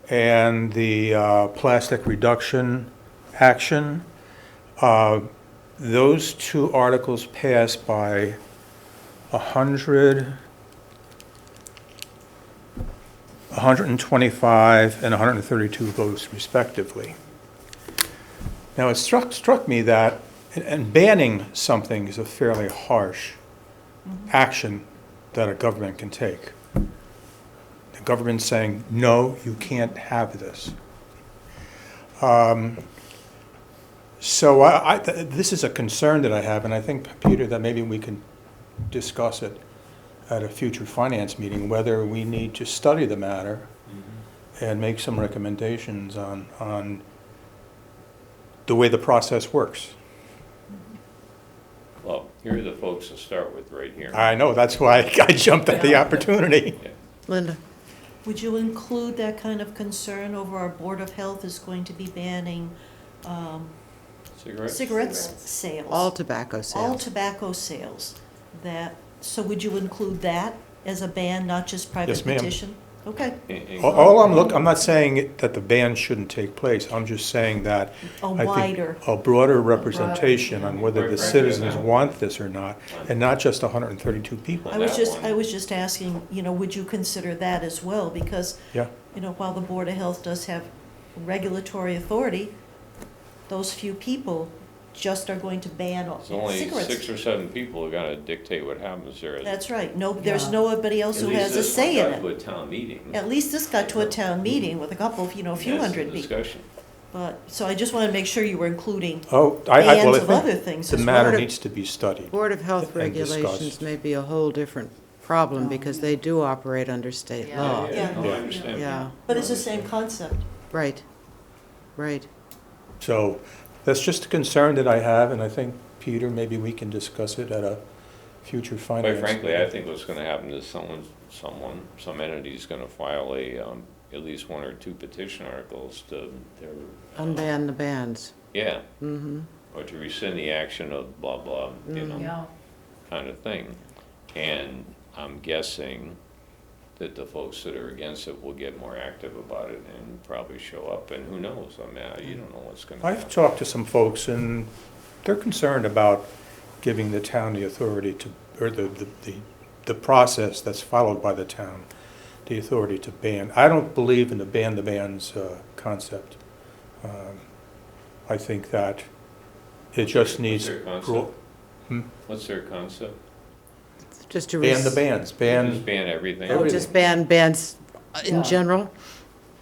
and the plastic reduction action. Those two articles passed by 125 and 132 votes respectively. Now, it struck me that, and banning something is a fairly harsh action that a government can take. The government's saying, no, you can't have this. So this is a concern that I have, and I think, Peter, that maybe we can discuss it at a future finance meeting, whether we need to study the matter and make some recommendations on the way the process works. well, here are the folks to start with right here. I know, that's why I jumped at the opportunity. Linda? Would you include that kind of concern over our Board of Health is going to be banning Cigarettes? cigarettes sales? All tobacco All sales. tobacco sales. So would you include that as a ban, not just private Yes, ma'am. petition? Okay, I'm not saying that the ban shouldn't take place, I'm just saying that a I think wider, a broader representation on whether the Right, right, citizens right. want this or not, and not just 132 people. I was that just, one. I was just asking, would you consider that as well? Because, Yeah, while the Board of Health does have regulatory authority, those few people just are going to ban all It's only cigarettes. 6 or 7 people who gotta dictate what happens there. That's right. No, there's Yeah. nobody else who has a say in To it. a town meeting. At least this got to a town meeting with a couple, a few That's the hundred people. discussion. But, so I just wanted to make sure you were including well, bans I of other think things the as matter well. needs to be studied. Board of Health And discussed. regulations may be a whole different problem because they do operate under state Yeah. law. Yeah. No, I understand. Yeah, But it's the same concept. right, right. So that's just a concern that I have, and I think, Peter, maybe we can discuss it at a future finance. Quite frankly, I meeting. think what's gonna happen is some entity's gonna file at least 1 or 2 petition articles to their. Unban the bans. Yeah, Mm-hmm. or to rescind the action of blah, blah, Yeah, kind of thing. And I'm guessing that the folks that are against it will get more active about it and probably show up, and who knows, I mean, you don't know what's gonna I've happen. talked to some folks, and they're concerned about giving the town the authority to, or the process that's followed by the town, the authority to ban. I don't believe in the ban the bans concept. I think that it just needs. What's their bro- concept? Hmm? What's their concept? Just to. Ban the bans, Just ban, ban everything? Oh, just ban bans in Yeah. general?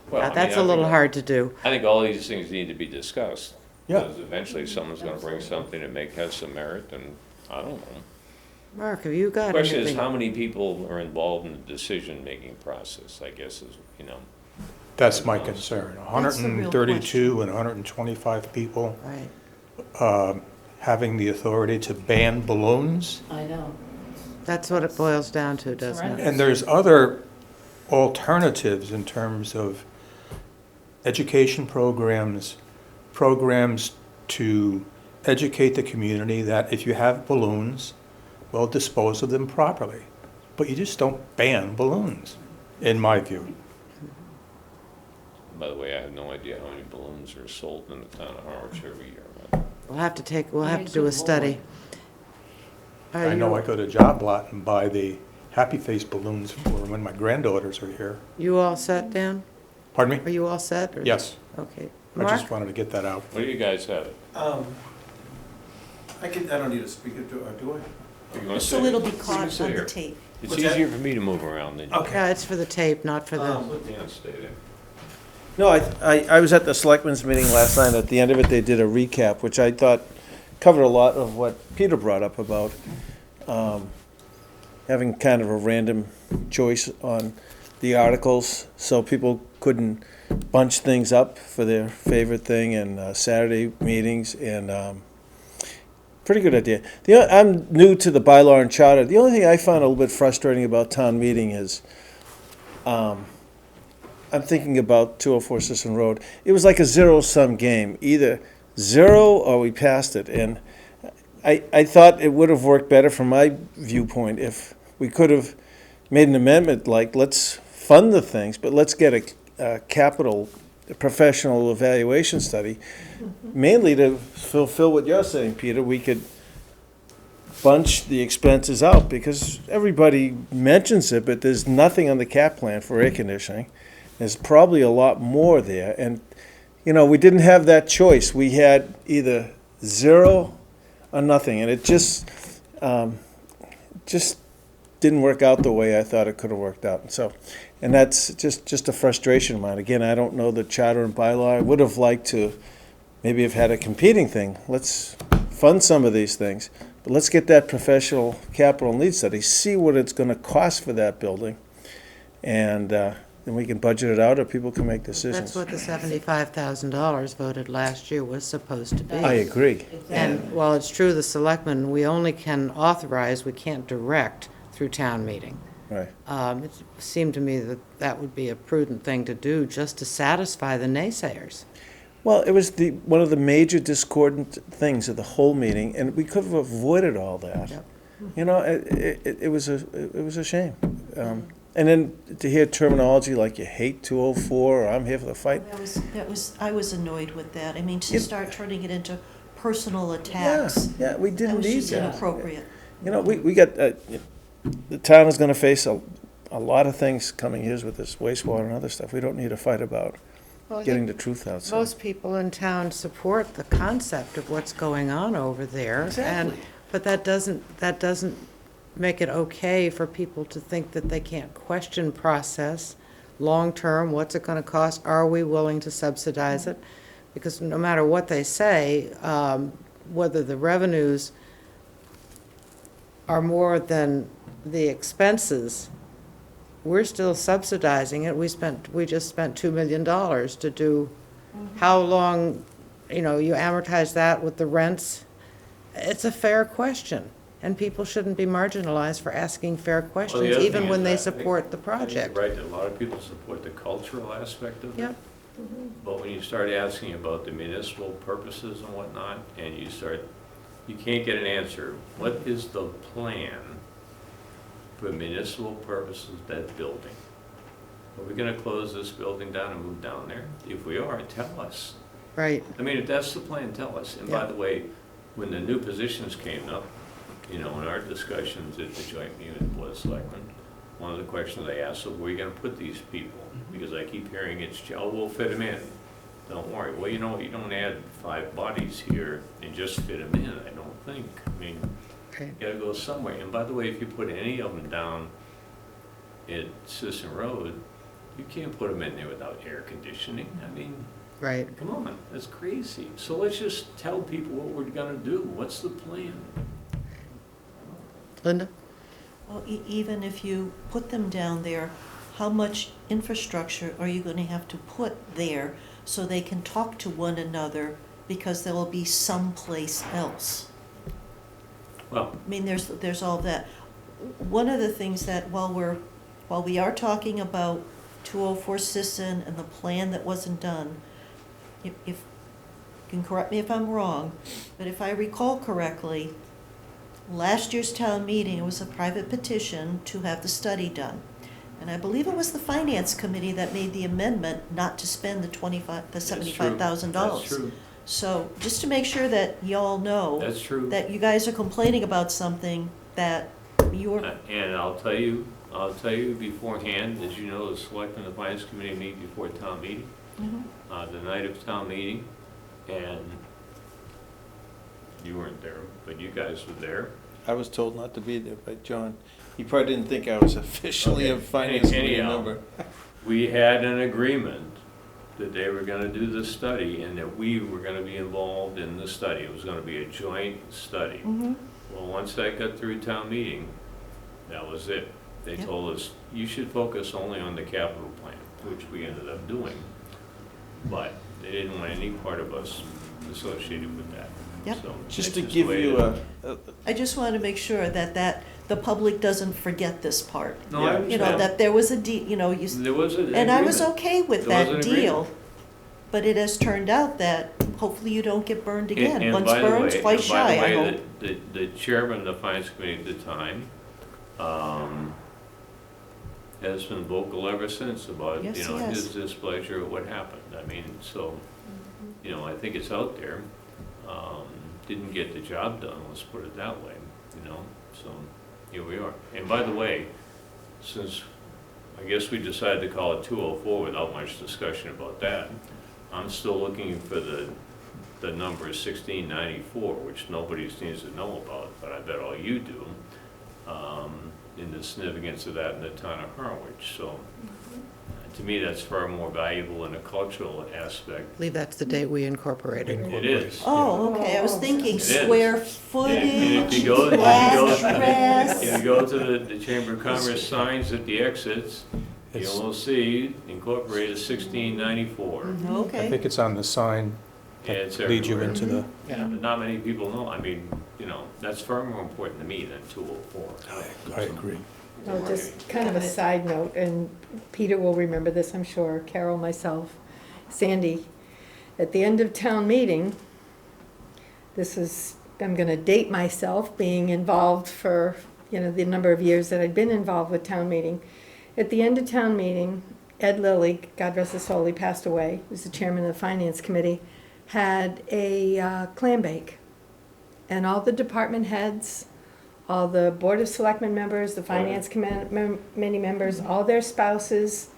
Well, I mean, That's I a little think- hard to do. I think all these things need to be discussed. Yeah. Because eventually someone's gonna bring something that has some merit, and I don't know. Mark, have you got The question is, anything? how many people are involved in the decision-making process, I guess is, that's my concern. That's the real 132 and 125 people Right, having the authority to ban balloons. I know. that's what it boils down to, doesn't it? And there's other alternatives in terms of education programs, programs to educate the community that if you have balloons, well, dispose of them properly. But you just don't ban balloons, in my view. by the way, I have no idea how many balloons are sold in the town of Harwich every year. but- We'll have to do a study. Are I know you- I go to Job Lot and buy the happy face balloons for when my granddaughters are here. You all set, Dan? Pardon Are me? you all set? or- Yes, Okay. I Mark? just wanted to get that out. What do you guys have? I don't need a speaker, do I? You wanna So sit? it'll be You can caught sit on the here. tape. It's What's that? easier for me to move around than you. Okay. Yeah, it's for the tape, not for the, Let Dan stay there. No, I was at the selectmen's meeting last night. At the end of it, they did a recap, which I thought covered a lot of what Peter brought up about having kind of a random choice on the articles, so people couldn't bunch things up for their favorite thing and Saturday meetings and pretty good idea. I'm new to the bylaw and charter. The only thing I found a little bit frustrating about town meeting is I'm thinking about 204 Sisson Road. It was like a zero-sum game, either zero or we passed it. And I thought it would have worked better from my viewpoint if we could have made an amendment like, let's fund the things, but let's get a capital professional evaluation study, mainly to fulfill what you're saying, Peter. We could bunch the expenses out because everybody mentions it, but there's nothing on the cap plan for air conditioning. There's probably a lot more there. And, we didn't have that choice. We had either zero or nothing. And it just didn't work out the way I thought it could have worked out. And that's just a frustration of mine. Again, I don't know the charter and bylaw. I would have liked to maybe have had a competing thing. Let's fund some of these things, but let's get that professional capital needs study, see what it's going to cost for that building, and then we can budget it out or people can make decisions. That's what the $75,000 voted last year was supposed to be. I agree. And while it's true, the selectmen, we only can authorize, we can't direct through town meeting. Right. It seemed to me that that would be a prudent thing to do, just to satisfy the naysayers. Well, it was one of the major discordant things of the whole meeting, and we could have avoided all that. Yep. It was a shame. And then to hear terminology like you hate 204 or I'm here for the fight. I was annoyed with that. I mean, to Yeah. start turning it into personal attacks. Yeah, we didn't need That was just that. inappropriate. We got, the town is gonna face a lot of things coming years with this wastewater and other stuff. We don't need to fight about Well, I getting think the truth out. So. most people in town support the concept of what's going on over there. Exactly. But that doesn't make it okay for people to think that they can't question process. Long-term, what's it gonna cost? Are we willing to subsidize it? Because no matter what they say, whether the revenues are more than the expenses, we're still subsidizing it. We just spent $2 million to do, how long, you amortize that with the rents? It's a fair question, and people shouldn't be marginalized for asking fair questions, other even thing when is they that I think- support the I think project. you're right, that a lot of people support the cultural aspect of it. Yep. But when you start asking about the municipal purposes and whatnot, and you can't get an answer. What is the plan for municipal purposes, that building? Are we gonna close this building down and move down there? If we are, tell us. Right. I mean, if that's the plan, tell us. And by Yeah. the way, when the new positions came up, in our discussions at the joint meeting with the Board of Selectmen, one of the questions I asked was, where are you gonna put these people? Because I keep hearing we'll fit them in. Don't worry. Well, you don't add 5 bodies here and just fit them in, I don't think. I mean, Okay. you gotta go somewhere. And by the way, if you put any of them down at Sisson Road, you can't put them in there without air conditioning. I mean, Right. come on, that's crazy. So let's just tell people what we're gonna do. What's the plan? Linda? Well, even if you put them down there, how much infrastructure are you going to have to put there so they can talk to one another, because there will be someplace else? Well, I mean, there's all that. One of the things that while we are talking about 204 Sisson and the plan that wasn't done, if you can correct me if I'm wrong, but if I recall correctly, last year's town meeting, it was a private petition to have the study done. And I believe it was the finance committee that made the amendment not to spend the $75,000. that's true. So just to make sure that y'all know That's true. that you guys are complaining about something that you're, And I'll tell you beforehand, as you know, the Selectmen and the Finance Committee meet before town meeting, the night of town meeting, and you weren't there, but you guys were there. I was told not to be there by John. He probably didn't think I was officially a Okay. finance committee Anyhow, member. We had an agreement that they were gonna do the study and that we were gonna be involved in the study. It was gonna be a joint study. Well, once that got through town meeting, that was it. They Yep. told us, you should focus only on the capital plan, which we ended up doing. but they didn't want any part of us associated with that. Yep. So Just that's to give the way you it is. I just want to make sure that the public doesn't forget this part. No, I You know, understand. that there was a you know, you, There was an and I was agreement. okay with There was that an deal. agreement. But it has turned out that hopefully you don't get burned again. And Once by the burned, way- twice and by the shy, I way, hope. The chairman of the finance committee at the time, has been vocal ever since about, Yes, you know, he has. his displeasure at what happened. I mean, so, you know, I think it's out there. Didn't get the job done, let's put it that way, you know, so here we are. And by the way, since I guess we decided to call it 204 without much discussion about that, I'm still looking for the number 1694, which nobody seems to know about, but I bet all you do, in the significance of that in the town of Harwich. So to me, that's far more valuable in a cultural aspect. I believe that's the day we incorporated. It is. Oh, okay, I was thinking It is. square And footage, if you go, glass if you go to the Chamber of Commerce signs at the exits, It's- you'll see incorporated 1694. I Okay. think it's on the sign Yeah, it's that leads you everywhere. into the, Yeah. But not many people know. I mean, you know, that's far more important to me than 204. I agree. Oh, just kind of a side note, and Peter will remember this, I'm sure, Carol, myself, Sandy. At the end of town meeting, this is, I'm gonna date myself, being involved for, you know, the number of years that I'd been involved with town meeting. At the end of town meeting, Ed Lilly, God rest his soul, he passed away, he was the chairman of the finance committee, had a clam bake. And all the department heads, all the Board of Selectmen members, the Finance Committee members, all their spouses,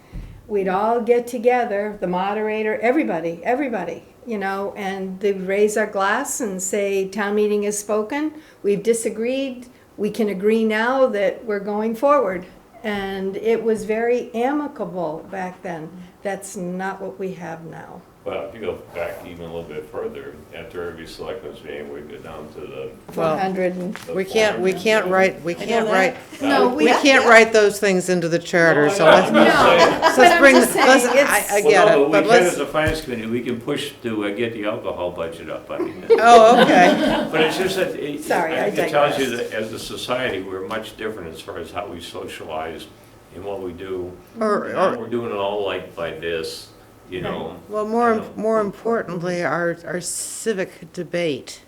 we'd all get together, the moderator, everybody, you know, and they'd raise our glass and say, town meeting has spoken, we've disagreed, we can agree now that we're going forward. And it was very amicable back then. That's not what we have now. Well, if you go back even a little bit further, after every selectmen's meeting, we go down to the. Well, 100 and, the We can't forum. write, no, we can't write those things into the charter, so let's, No, let's but I'm bring, just saying, let's, it's- I Well, get no, it, we but can, let's, as a finance committee, we can push to get the alcohol budget up. I mean, oh, okay. but it's just that, it Sorry, I it tells you digress. that as a society, we're much different as far as how we socialize and what we do. Now we're doing it all like by this, you know. Well, I know. more importantly, our civic debate,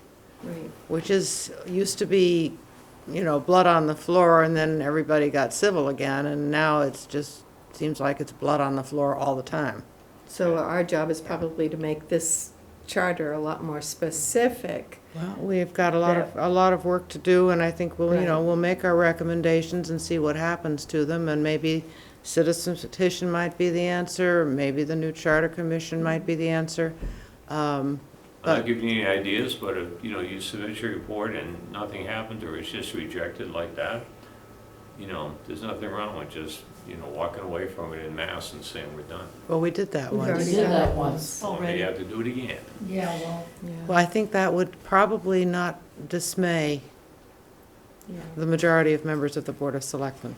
right. which used to be, you know, blood on the floor, and then everybody got civil again, and now it's just, seems like it's blood on the floor all the time. So our job is probably to make this charter a lot more specific. Well, we've got a lot of work to do, and I think we'll, you know, Right. we'll make our recommendations and see what happens to them, and maybe citizens petition might be the answer, maybe the new charter commission might be the answer. I'm not giving you any ideas, but if, you know, you submit your report and nothing happened, or it's just rejected like that, you know, there's nothing wrong with just, you know, walking away from it in mass and saying we're done. Well, we did that We've once. We already did done that it once. Okay, Already. you have to do it again. Yeah, well, Yeah, Well, I think that would probably not dismay yeah. the majority of members of the Board of Selectmen.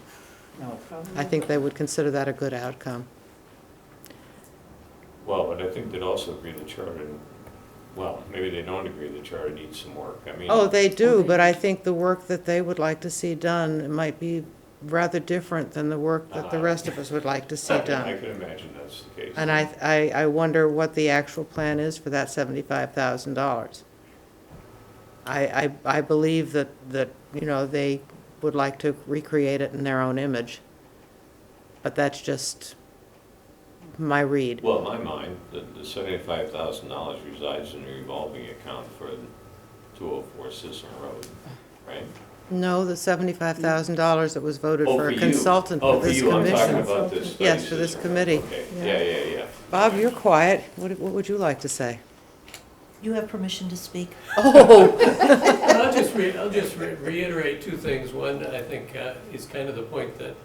no, probably. I think they would consider that a good outcome. Well, but I think they'd also agree the charter, well, maybe they don't agree the charter needs some work. I mean. Oh, they do, Okay. but I think the work that they would like to see done might be rather different than the work that the rest of us would like to see I done. can imagine that's the case. And I wonder what the actual plan is for that $75,000. I believe that, you know, they would like to recreate it in their own image. But that's just my read. Well, in my mind, the $75,000 resides in the revolving account for 204 Sisson Road, right? No, the $75,000 that was voted Oh, for a you. consultant Oh, for this you, I'm talking commission. about this. Yes, for this Sisson Road. committee. Okay, yeah. Bob, you're quiet. What would you like to say? You have permission to speak. Oh, I'll just reiterate two things. One, I think, is kind of the point that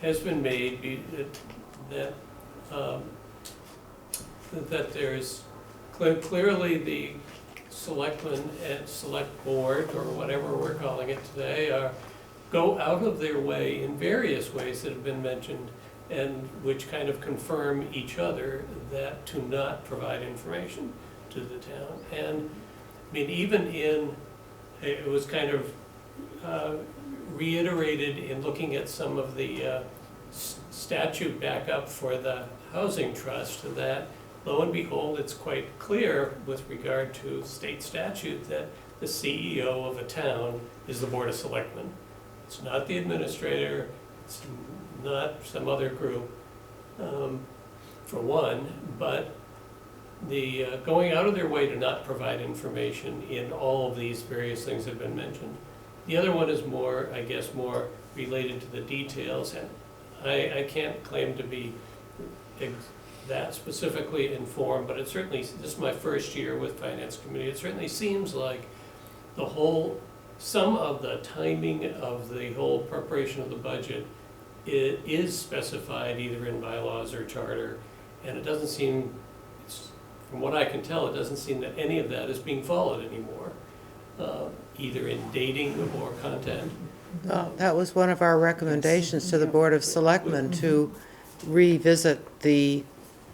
has been made, that there's clearly the selectmen and select board, or whatever we're calling it today, go out of their way in various ways that have been mentioned and which kind of confirm each other that to not provide information to the town. And, I mean, even it was kind of reiterated in looking at some of the statute backup for the housing trust, that lo and behold, it's quite clear with regard to state statute that the CEO of a town is the Board of Selectmen. It's not the administrator, it's not some other group, for one, but the going out of their way to not provide information in all of these various things that have been mentioned. The other one is more, I guess, more related to the details, and I can't claim to be that specifically informed, but it certainly, this is my first year with Finance Committee, it certainly seems like some of the timing of the whole preparation of the budget is specified either in bylaws or charter, and it doesn't seem, from what I can tell, it doesn't seem that any of that is being followed anymore, either in dating or content. Well, that was one of our recommendations to the Board of Selectmen, to revisit the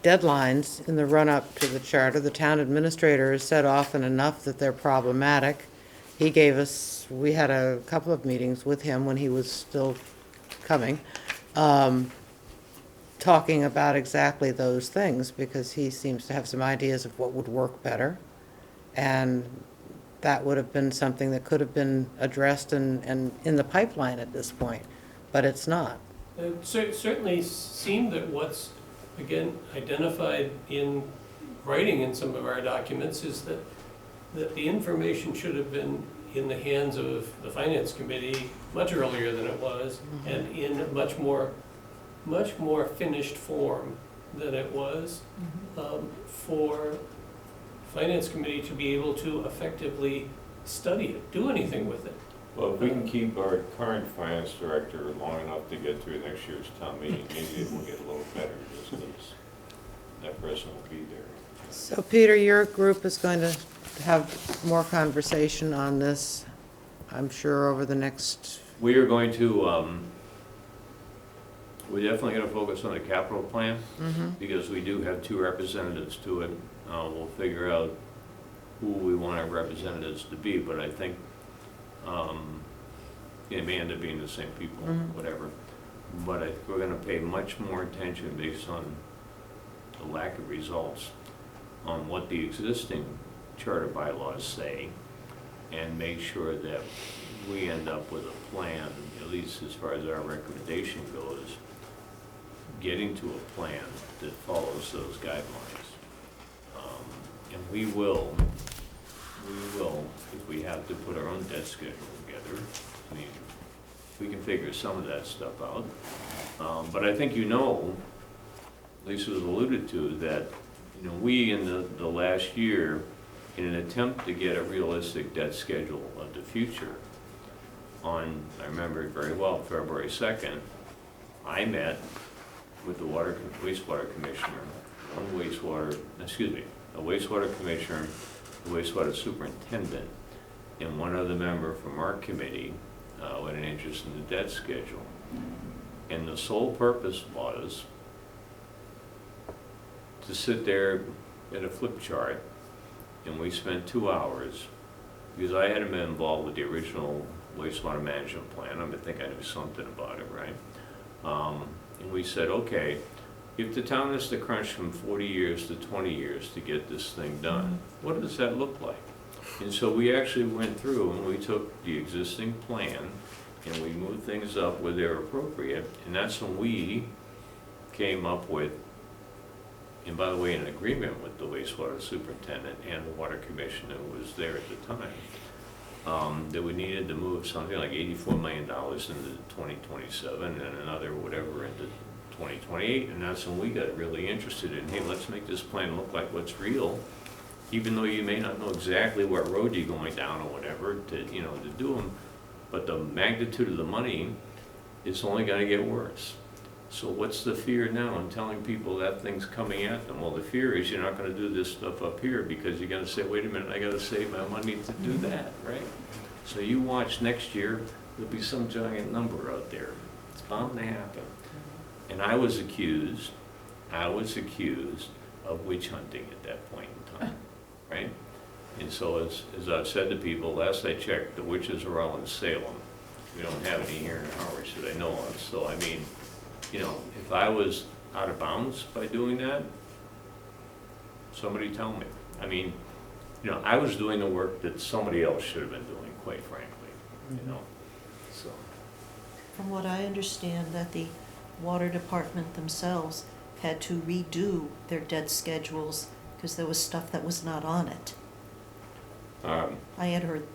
deadlines in the run-up to the charter. The town administrator has said often enough that they're problematic. He gave us, we had a couple of meetings with him when he was still coming, talking about exactly those things, because he seems to have some ideas of what would work better. And that would have been something that could have been addressed and in the pipeline at this point, but it's not. It certainly seemed that what's, again, identified in writing in some of our documents is that the information should have been in the hands of the Finance Committee much earlier than it was, and in a much more finished form than it was, for Finance Committee to be able to effectively study it, do anything with it. Well, if we can keep our current finance director long enough to get through next year's town meeting, maybe it will get a little better, just because that person will be there. So Peter, your group is going to have more conversation on this, I'm sure, over the next... We are going to, we're definitely going to focus on the capital plan, because we do have 2 representatives to it. We'll figure out who we want our representatives to be, but I think it may end up being the same people, whatever. But I think we're going to pay much more attention, based on the lack of results, on what the existing charter bylaws say, and make sure that we end up with a plan, at least as far as our recommendation goes, getting to a plan that follows those guidelines. And we will, if we have to put our own debt schedule together, I mean, we can figure some of that stuff out. But I think at least it was alluded to, that we in the last year, in an attempt to get a realistic debt schedule of the future, I remember it very well, February 2nd, I met with the wastewater commissioner, a wastewater commissioner, the wastewater superintendent, and one other member from our committee with an interest in the debt schedule. And the sole purpose was to sit there at a flip chart, and we spent 2 hours, because I hadn't been involved with the original wastewater management plan. I think I knew something about it, right? And we said, okay, if the town has to crunch from 40 years to 20 years to get this thing done, what does that look like? And so we actually went through and we took the existing plan and we moved things up where they're appropriate, and that's when we came up with, and by the way, in agreement with the wastewater superintendent and the water commissioner who was there at the time, that we needed to move something like $84 million into 2027 and another whatever into 2028, and that's when we got really interested in, hey, let's make this plan look like what's real, even though you may not know exactly what road you're going down or whatever to do them, but the magnitude of the money is only going to get worse. So what's the fear now in telling people that thing's coming at them? Well, the fear is you're not going to do this stuff up here because you're going to say, wait a minute, I got to save my money to do that, right? So you watch next year, there'll be some giant number out there. It's bound to happen. And I was accused of witch hunting at that point in time, right? And so as I've said to people, last I checked, the witches are all in Salem. We don't have any here in Harwich that I know of. So, I mean, you know, if I was out of bounds by doing that, somebody tell me. I mean, you know, I was doing the work that somebody else should have been doing, quite frankly, you know, so. From what I understand, that the water department themselves had to redo their debt schedules because there was stuff that was not on it. I had heard.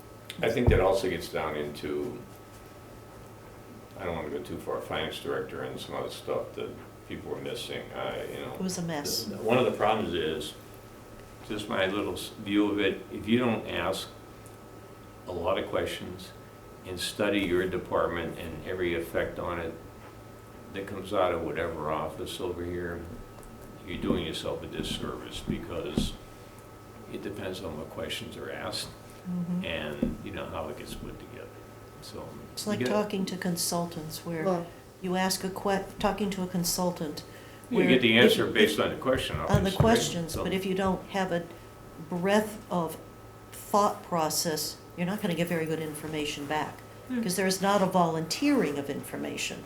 I think that also gets down into, I don't want to go too far, finance director and some other stuff that people were missing, you know. It was a mess. One of the problems is, just my little view of it, if you don't ask a lot of questions and study your department and every effect on it that comes out of whatever office over here, you're doing yourself a disservice, because it depends on what questions are asked Mhm. and, you know, how it gets put together, so. It's like you get- talking to consultants where Well, you ask talking to a consultant. You where get the if- answer based on the question, On the obviously, right? questions, So- but if you don't have a breadth of thought process, you're not gonna get very good information back. Because there's not a volunteering of information.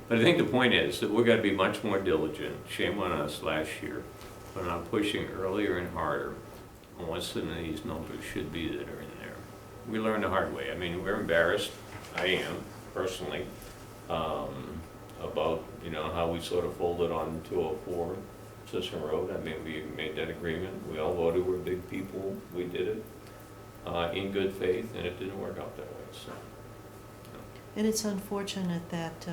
But I think the point is that we're gonna be much more diligent, shame on us last year, but I'm pushing earlier and harder on what some of these numbers should be that are in there. We learned the hard way. I mean, we're embarrassed, I am, personally, about, you know, how we sort of folded on 204 Cistern Road. I mean, we made that agreement, we all voted, we're big people, we did it in good faith, and it didn't work out that way, so. And it's unfortunate that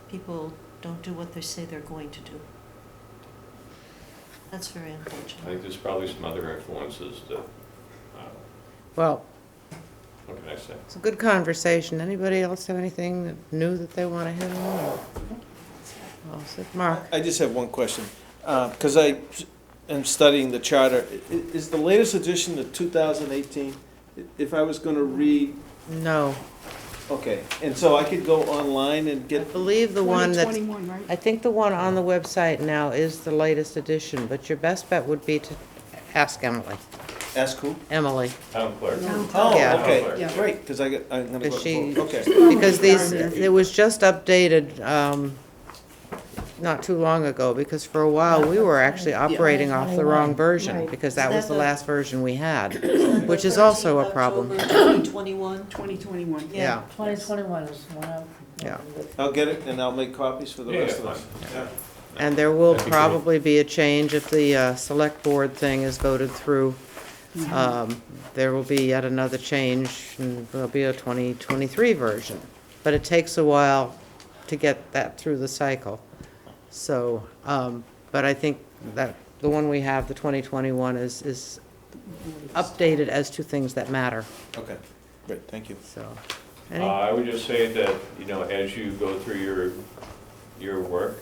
people don't do what they say they're going to do. That's very I unfortunate. think there's probably some other influences that, well, what can I say? it's a good conversation. Anybody else have anything new that they want to hit on? Well, Mark? I just have one question, because I am studying the charter. Is the latest edition the 2018? If I was going to read, No. okay, and so I could go online and I get, believe the one that's, 2021, right? I think the one on the website now is the latest edition, but your best bet would be to ask Emily. ask who? Emily, Town clerk. Oh, Yeah. okay, Yeah. great, because I'm going to go, Because she- okay. because these, it was just updated, not too long ago, because for a while, we were actually operating off the wrong version, Right. because that Is was that the the- last version we had, which is also a problem. 2021? 2021. Yeah, 2021 is one of. Yeah. I'll get it, and I'll make copies for the Yeah, rest of yeah, us. fine. Yeah. and there will That'd be great. probably be a change if the select board thing is voted through. There will be yet another change, and there'll be a 2023 version. But it takes a while to get that through the cycle. So, but I think that the one we have, the 2021, is updated as to things that matter, Okay, great, thank you. so. Any- I would just say that, you know, as you go through your work,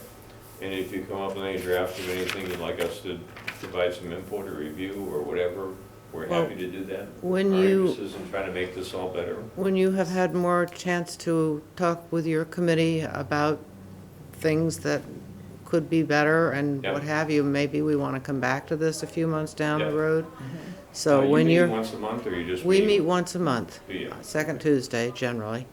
and if you come up with any draft of anything you'd like us to provide some input or review or whatever, we're Well, happy to do that. when Our you- interest is in trying to make this all better. When you have had more chance to talk with your committee about things that could be better and Yep. what have you, maybe we want to come back to this a few months down the Yep. road. So You when meet you're, once a month, or you just we meet once a month, Do you? second Tuesday generally.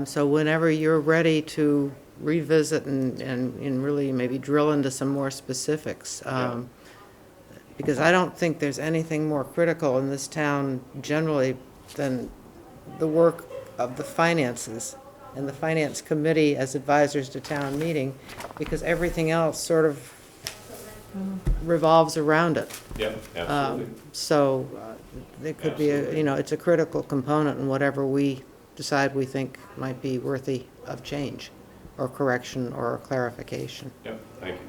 So whenever you're ready to revisit and really maybe drill into some more specifics. Yeah. Because I don't think there's anything more critical in this town generally than the work of the finances and the finance committee as advisors to town meeting, because everything else sort of revolves around it. Yep, absolutely. So there could be, Absolutely. it's a critical component in whatever we decide we think might be worthy of change or correction or clarification. Yep, thank you.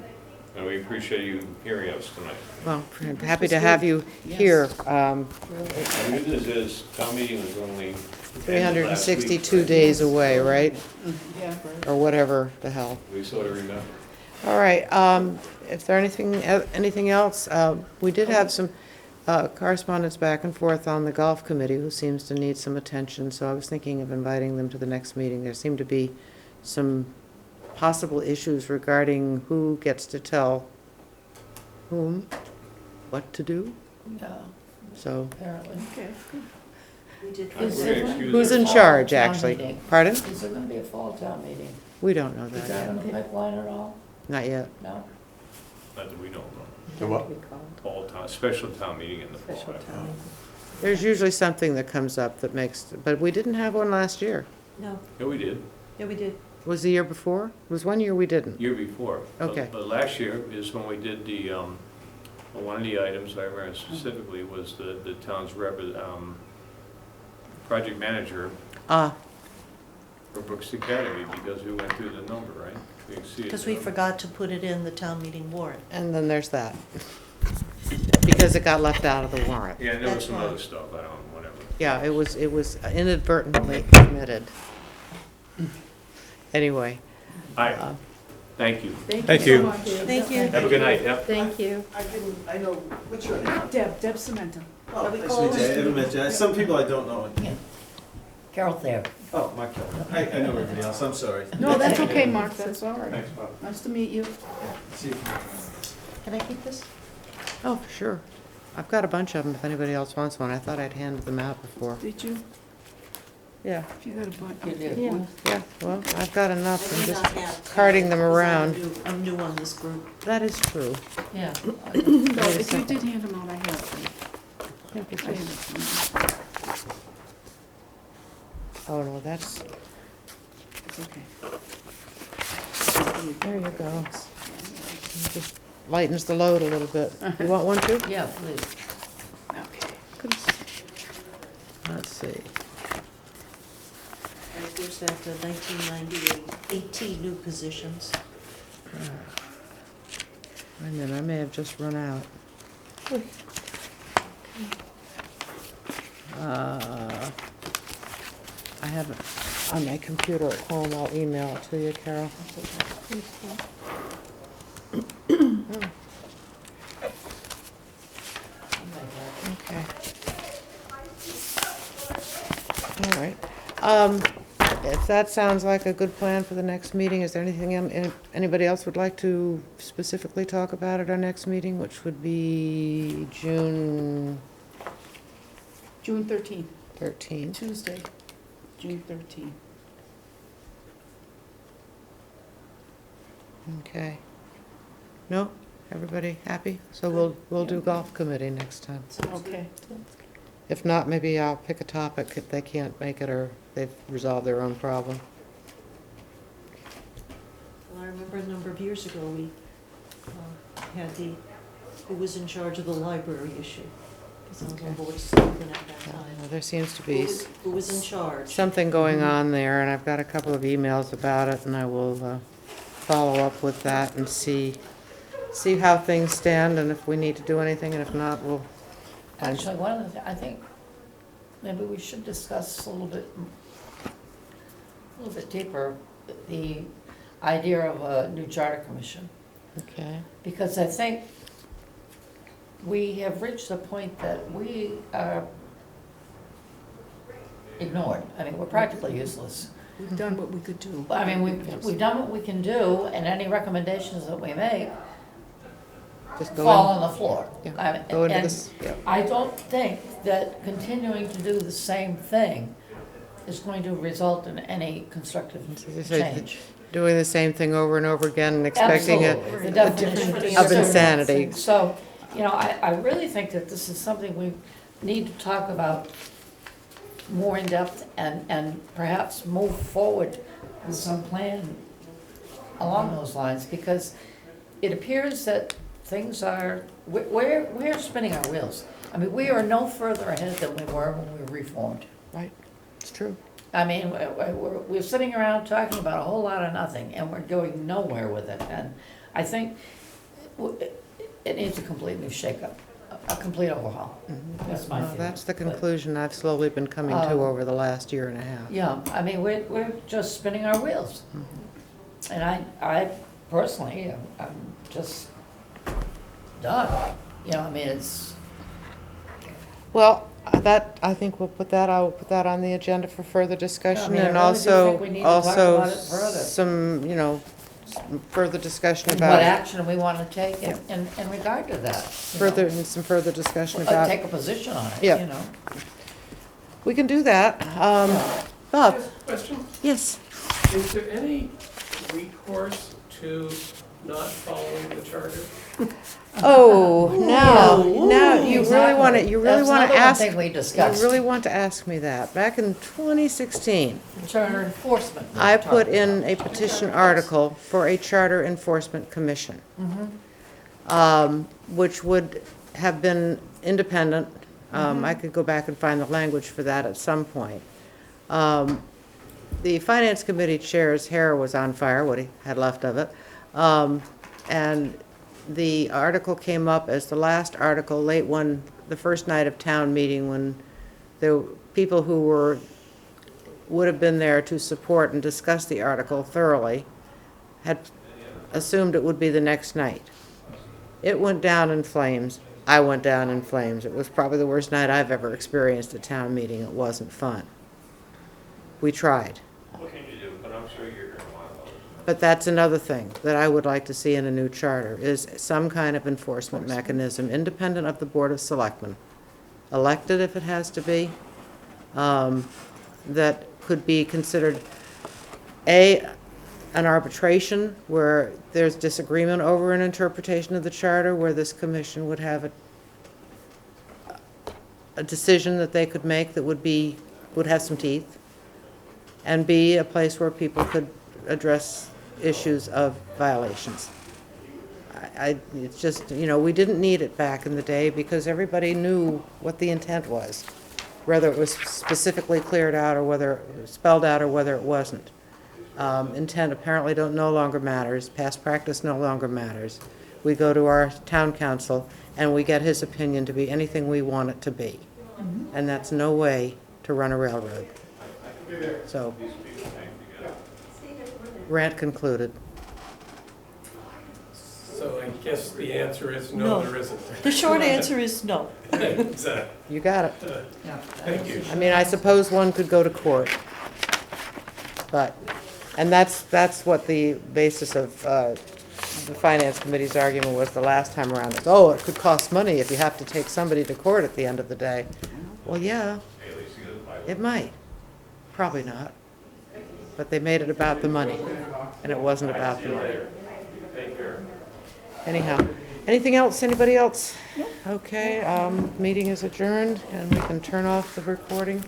And we appreciate you hearing us tonight. Well, I'm happy to have you here. The good news is, town meeting was only. ended last week, 362 right? days away, right? Yeah. Or whatever the hell. We sort of remember. All right, is there anything else? We did have some correspondence back and forth on the golf committee, who seems to need some attention, so I was thinking of inviting them to the next meeting. There seemed to be some possible issues regarding who gets to tell whom what to do, Yeah, so. apparently. Okay. We did. Is there going to be Who's a in fall charge, town actually? meeting? Pardon? Is there gonna be a fall town meeting? We don't know Is that that yet. in the pipeline at all? Not yet. No? Not that we don't know. The what? Fall town, special town meeting in the fall. There's usually something that comes up that makes, but we didn't have one last year. No, Yeah, we did, yeah, we did. Was the year before? It was one year we didn't. year before. But- Okay. But last year is when we did the, one of the items I remember specifically was the town's project manager Ah, for Brooks Academy, because we went through the number, right? We exceeded Because the we number. forgot to put it in the town meeting warrant. and then there's that. Because it got left out of the warrant. Yeah, and there was That's some right. other stuff, I don't know, whatever. Yeah, it was inadvertently committed. Anyway, Thank you. Thank so you. much. Thank you. Have a good night, yep. Thank you. I know, what's your name? Deb Cemento. Oh, nice to meet you. I haven't met you. Some people I don't know. Carol Thayer. Oh, Mark Kelly. I know everybody else, I'm sorry. No, that's okay, Mark, that's all right. Thanks, Bob. Nice to meet you. See you. Can I keep this? oh, for sure. I've got a bunch of them if anybody else wants one. I thought I'd handed them out before. Did you? Yeah, If you got a bunch. You did. Yeah. yeah, well, I've got enough. I I'm may just not have- carting them because around. I'm new on this group. That is true. Yeah. No, Wait a if you second. did hand them out, I have them. I think it's I just- have them. Oh, no, that's, It's okay. there you go. Just lightens the load a little bit. You want one too? Yeah, please. Okay. Let's see. Right, there's that 1998, 18 new positions. Wait a minute, I may have just run out. I have it on my computer at home. I'll email it to you, Carol. Okay. All right. If that sounds like a good plan for the next meeting, is there anything, anybody else would like to specifically talk about at our next meeting, which would be June June 13th, 13th? Tuesday, June 13th. Okay. No? Everybody happy? So we'll do golf committee next time. Okay. If not, maybe I'll pick a topic if they can't make it or they've resolved their own problem. Well, I remember a number of years ago, we had who was in charge of the library issue. Because I was on board something at that time. There seems to Who be was in charge? something going on there, and I've got a couple of emails about it, and I will follow up with that and see how things stand, and if we need to do anything, and if not, we'll find. Actually, one of the, I think maybe we should discuss a little bit deeper, the idea of a new charter commission. Okay. Because I think we have reached a point that we are ignored. I mean, we're practically useless. We've done what we could do. I mean, we've done what we can do, and any recommendations that we make Just go fall in. on the floor. Yeah, I mean, go into and this, yeah. I don't think that continuing to do the same thing is going to result in any constructive As I say, change. Doing the same thing over and over again and expecting Absolutely. a The definition of insanity. So, you know, I really think that this is something we need to talk about more in depth and perhaps move forward with some plan along those lines, because it appears that things are, we're spinning our wheels. I mean, we are no further ahead than we were when we reformed. Right, it's true. I mean, we're sitting around talking about a whole lot of nothing, and we're going nowhere with it. And I think it needs a complete new shakeup, a complete overhaul. That's my Well, feeling. that's the But, conclusion I've slowly been coming to over the last year and a half. Yeah, I mean, we're just spinning our wheels. And I personally, I'm just done. You know, I mean, it's, Well, I think I will put that on the agenda for further discussion, I and really do also, think we need to talk about it further. some, further discussion And what about, action we want to take in regard to that. you know. some further discussion Take about, a position on it, Yeah. you know. we can do that. Bob? Just question, Yes. is there any recourse to not following the charter? Oh, now, you really want to, That's another ask, thing we you discussed. really want to ask me that. Back in 2016, Charter enforcement. we're I put talking in about. a petition article for a charter enforcement commission, which would have been independent. I could go back and find the language for that at some point. The finance committee chair's hair was on fire, what he had left of it. And the article came up as the last article late the first night of town meeting, when the people who would have been there to support and discuss the article thoroughly had assumed it would be the next night. It went down in flames. I went down in flames. It was probably the worst night I've ever experienced at town meeting. It wasn't fun. We tried. What can you do? But I'm sure you're gonna want those. But that's another thing that I would like to see in a new charter, is some kind of enforcement mechanism, independent of the Board of Selectmen, elected if it has to be, that could be considered, an arbitration where there's disagreement over an interpretation of the charter, where this commission would have a decision that they could make that would have some teeth, and B, a place where people could address issues of violations. It's just, we didn't need it back in the day because everybody knew what the intent was, whether it was specifically cleared out or whether it was spelled out or whether it wasn't. Intent apparently no longer matters. Past practice no longer matters. We go to our town council and we get his opinion to be anything we want it to be. And that's no way to run a railroad. So, rant concluded. So I guess the answer is No. no, there isn't. The short answer is no. Exactly. You got it. Yeah. Thank you. I mean, I suppose one could go to court. But, and that's what the basis of the Finance Committee's argument was the last time around. Is, oh, it could cost money if you have to take somebody to court at the end of the day. Well, yeah, it might. Probably not. But they made it about the money, and it wasn't about the money. Anyhow, anything else? Anybody else? Okay, meeting is adjourned, and we can turn off the recording.